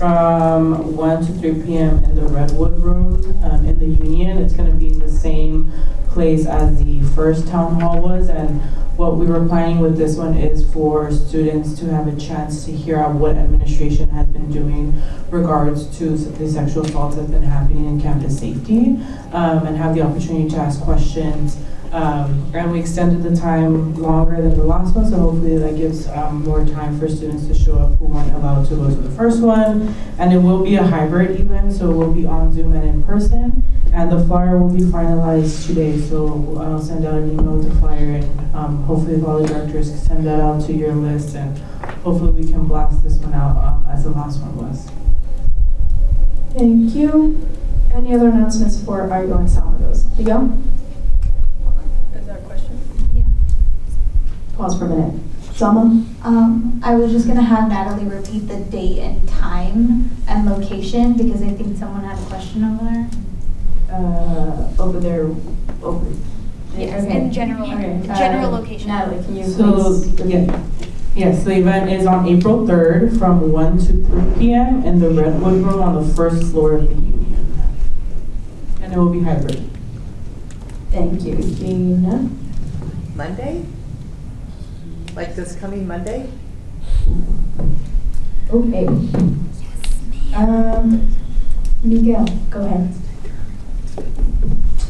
from 1 to 3 p.m. in the Redwood Room in the Union. It's going to be in the same place as the first town hall was, and what we were planning with this one is for students to have a chance to hear out what administration has been doing regards to the sexual assaults that's been happening in campus safety, and have the opportunity to ask questions. And we extended the time longer than the last one, so hopefully that gives more time for students to show up who weren't allowed to go to the first one. And it will be a hybrid event, so it will be on Zoom and in person. And the flyer will be finalized today, so I'll send out an email with the flyer, and hopefully all the directors can send that out to your list, and hopefully we can blast this one out as the last one was. Thank you. Any other announcements before I go and sound those? Miguel? Is there a question? Yeah. Pause for a minute. Selma? I was just gonna have Natalie repeat the date and time and location because I think someone had a question over there. Over there, over. Yes, Okay. in general, Okay. general location. Natalie, can you So, please? yes, the event is on April 3rd from 1 to 3 p.m. in the Redwood Room on the first floor of the Union. And it will be hybrid. Thank you, Gina. Monday? Like this coming Monday? Okay. Miguel, go ahead.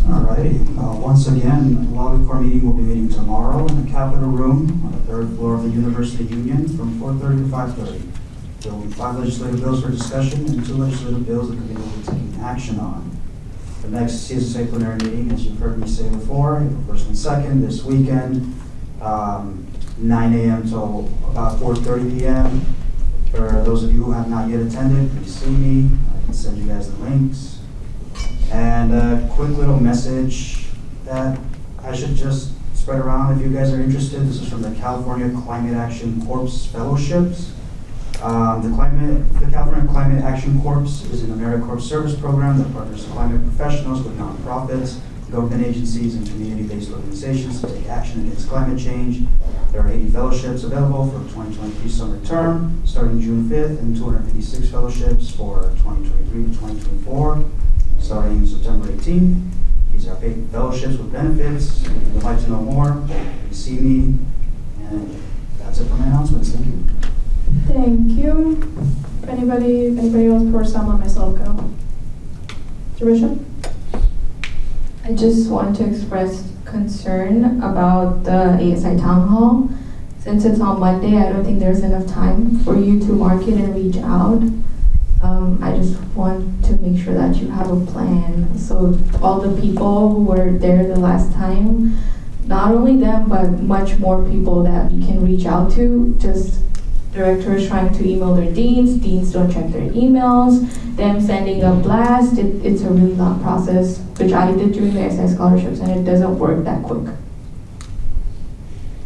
Alrighty, once again, lobby core meeting will be meeting tomorrow in the Capitol Room on the 3rd floor of the University Union from 4:30 to 5:30. There will be 5 legislative bills for discussion and 2 legislative bills the committee will be taking action on. The next CSSA plenary meeting, as you've heard me say before, April 1st and 2nd, this weekend, 9 a.m. till about 4:30 p.m. For those of you who have not yet attended, please see me. I can send you guys the links. And a quick little message that I should just spread around if you guys are interested. This is from the California Climate Action Corps Fellowships. The California Climate Action Corps is an AmeriCorps service program that partners climate professionals with nonprofits, government agencies, and community-based organizations to take action against climate change. There are 80 fellowships available for the 2023 summer term, starting June 5th, and 256 fellowships for 2023 to 2024. Starting September 18th. These are paid fellowships with benefits. If you would like to know more, please see me. And that's it for my announcements. Thank you. Thank you. Anybody else before Selma and myself go? Jerusha? I just want to express concern about the ASI Town Hall. Since it's on Monday, I don't think there's enough time for you to mark it and reach out. I just want to make sure that you have a plan. So all the people who were there the last time, not only them, but much more people that we can reach out to. Just directors trying to email their deans don't check their emails, them sending a blast. It's a really long process, which I did during the ASI scholarships, and it doesn't work that quick.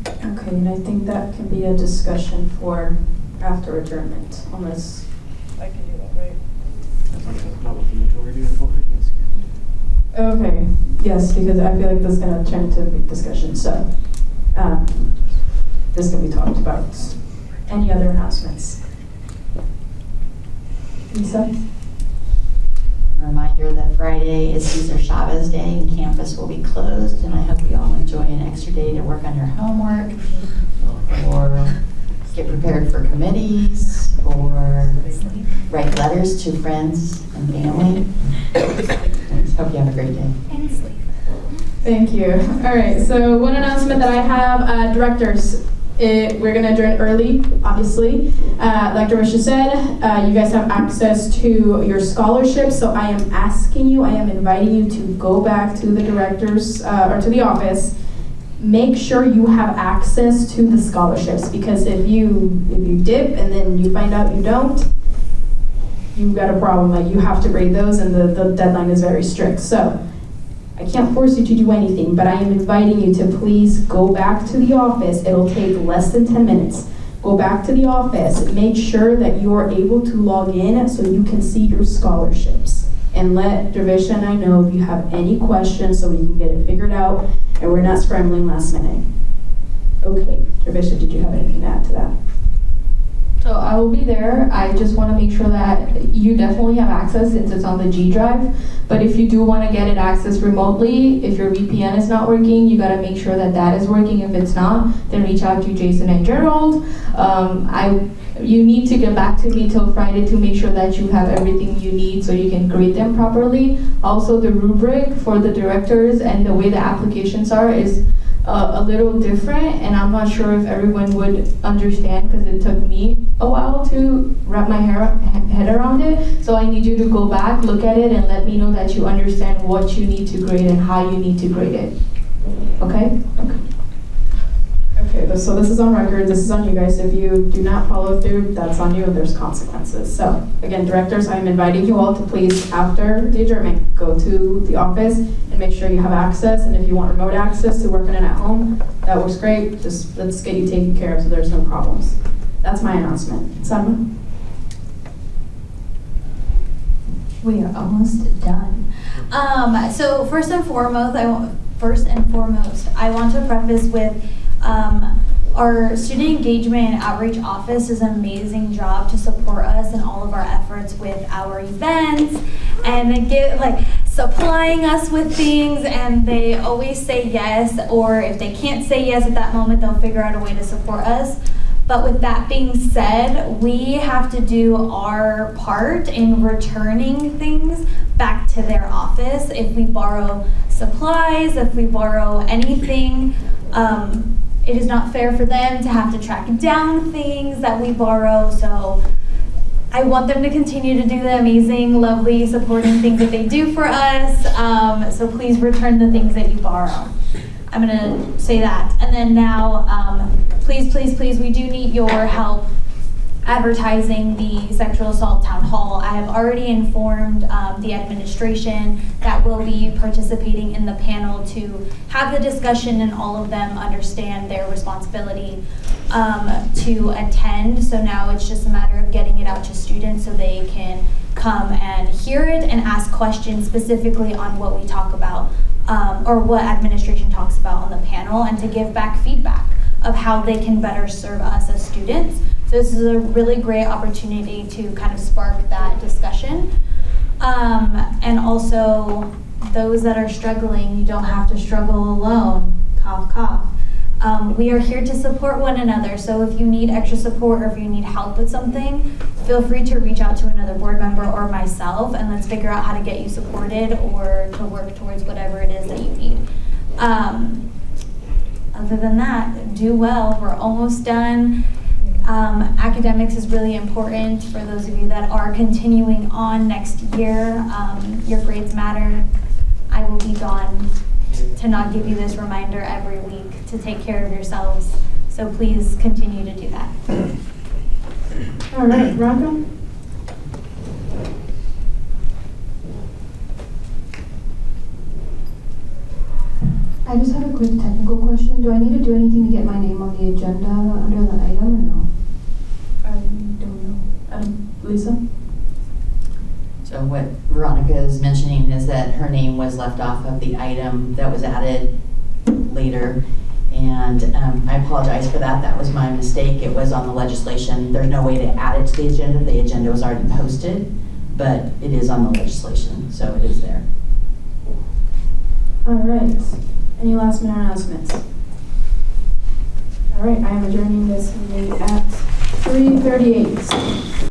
Okay, and I think that can be a discussion for after adjournment, unless I can do that, right? Not with the majority of the board, yes. Okay, yes, because I feel like this is going to turn into a big discussion, so this can be talked about. Any other announcements? Lisa? Reminder that Friday is Cesar Chavez Day and campus will be closed, and I hope we all enjoy an extra day to work on your homework or get prepared for committees or write letters to friends and family. Hope you have a great day. And sleep. Thank you. All right, so one announcement that I have, directors, we're going to adjourn early, obviously. Like Dorisha said, you guys have access to your scholarships, so I am inviting you to go back to the directors or to the office. Make sure you have access to the scholarships, because if you dip and then you find out you don't, you've got a problem. Like, you have to grade those, and the deadline is very strict. So I can't force you to do anything, but I am inviting you to please go back to the office. It'll take less than 10 minutes. Go back to the office. Make sure that you are able to log in so you can see your scholarships. And let Dervisha and I know if you have any questions so we can get it figured out and we're not scrambling last minute. Okay, Dervisha, did you have anything to add to that? So I will be there. I just want to make sure that you definitely have access since it's on the G drive. But if you do want to get it accessed remotely, if your VPN is not working, you got to make sure that that is working. If it's not, then reach out to Jason and Gerald. You need to get back to me till Friday to make sure that you have everything you need so you can grade them properly. Also, the rubric for the directors and the way the applications are is a little different, and I'm not sure if everyone would understand because it took me a while to wrap my head around it. So I need you to go back, look at it, and let me know that you understand what you need to grade and how you need to grade it. Okay? Okay, so this is on record, this is on you guys. If you do not follow through, that's on you, there's consequences. So, again, directors, I'm inviting you all to please, after the adjournment, go to the office and make sure you have access. And if you want remote access to working in at home, that works great. Just let's get you taken care of so there's no problems. That's my announcement. Salma? We are almost done. So first and foremost, I want to preface with our student engagement and outreach office does an amazing job to support us in all of our efforts with our events, and they get supplying us with things, and they always say yes, or if they can't say yes at that moment, they'll figure out a way to support us. But with that being said, we have to do our part in returning things back to their office. If we borrow supplies, if we borrow anything, it is not fair for them to have to track down things that we borrow. So I want them to continue to do the amazing, lovely, supporting things that they do for us. So please return the things that you borrow. I'm gonna say that. And then now, please, we do need your help advertising the sexual assault town hall. I have already informed the administration that will be participating in the panel to have the discussion and all of them understand their responsibility to attend. So now it's just a matter of getting it out to students so they can come and hear it and ask questions specifically on what we talk about or what administration talks about on the panel, and to give back feedback of how they can better serve us as students. So this is a really great opportunity to kind of spark that discussion. And also, those that are struggling, you don't have to struggle alone. Cough, cough. We are here to support one another. So if you need extra support or if you need help with something, feel free to reach out to another board member or myself, and let's figure out how to get you supported or to work towards whatever it is that you need. Other than that, do well. We're almost done. Academics is really important for those of you that are continuing on next year. Your grades matter. I will be gone to not give you this reminder every week to take care of yourselves. So please continue to do that. All right, Rocco? I just have a quick technical question. Do I need to do anything to get my name on the agenda under the item or no? I don't know. Lisa? So what Veronica is mentioning is that her name was left off of the item that was added later. And I apologize for that. That was my mistake. It was on the legislation. There's no way to add it to the agenda. The agenda was already posted, but it is on the legislation, so it is there. All right. Any last minute announcements? All right, I am adjourning this meeting at 3:38.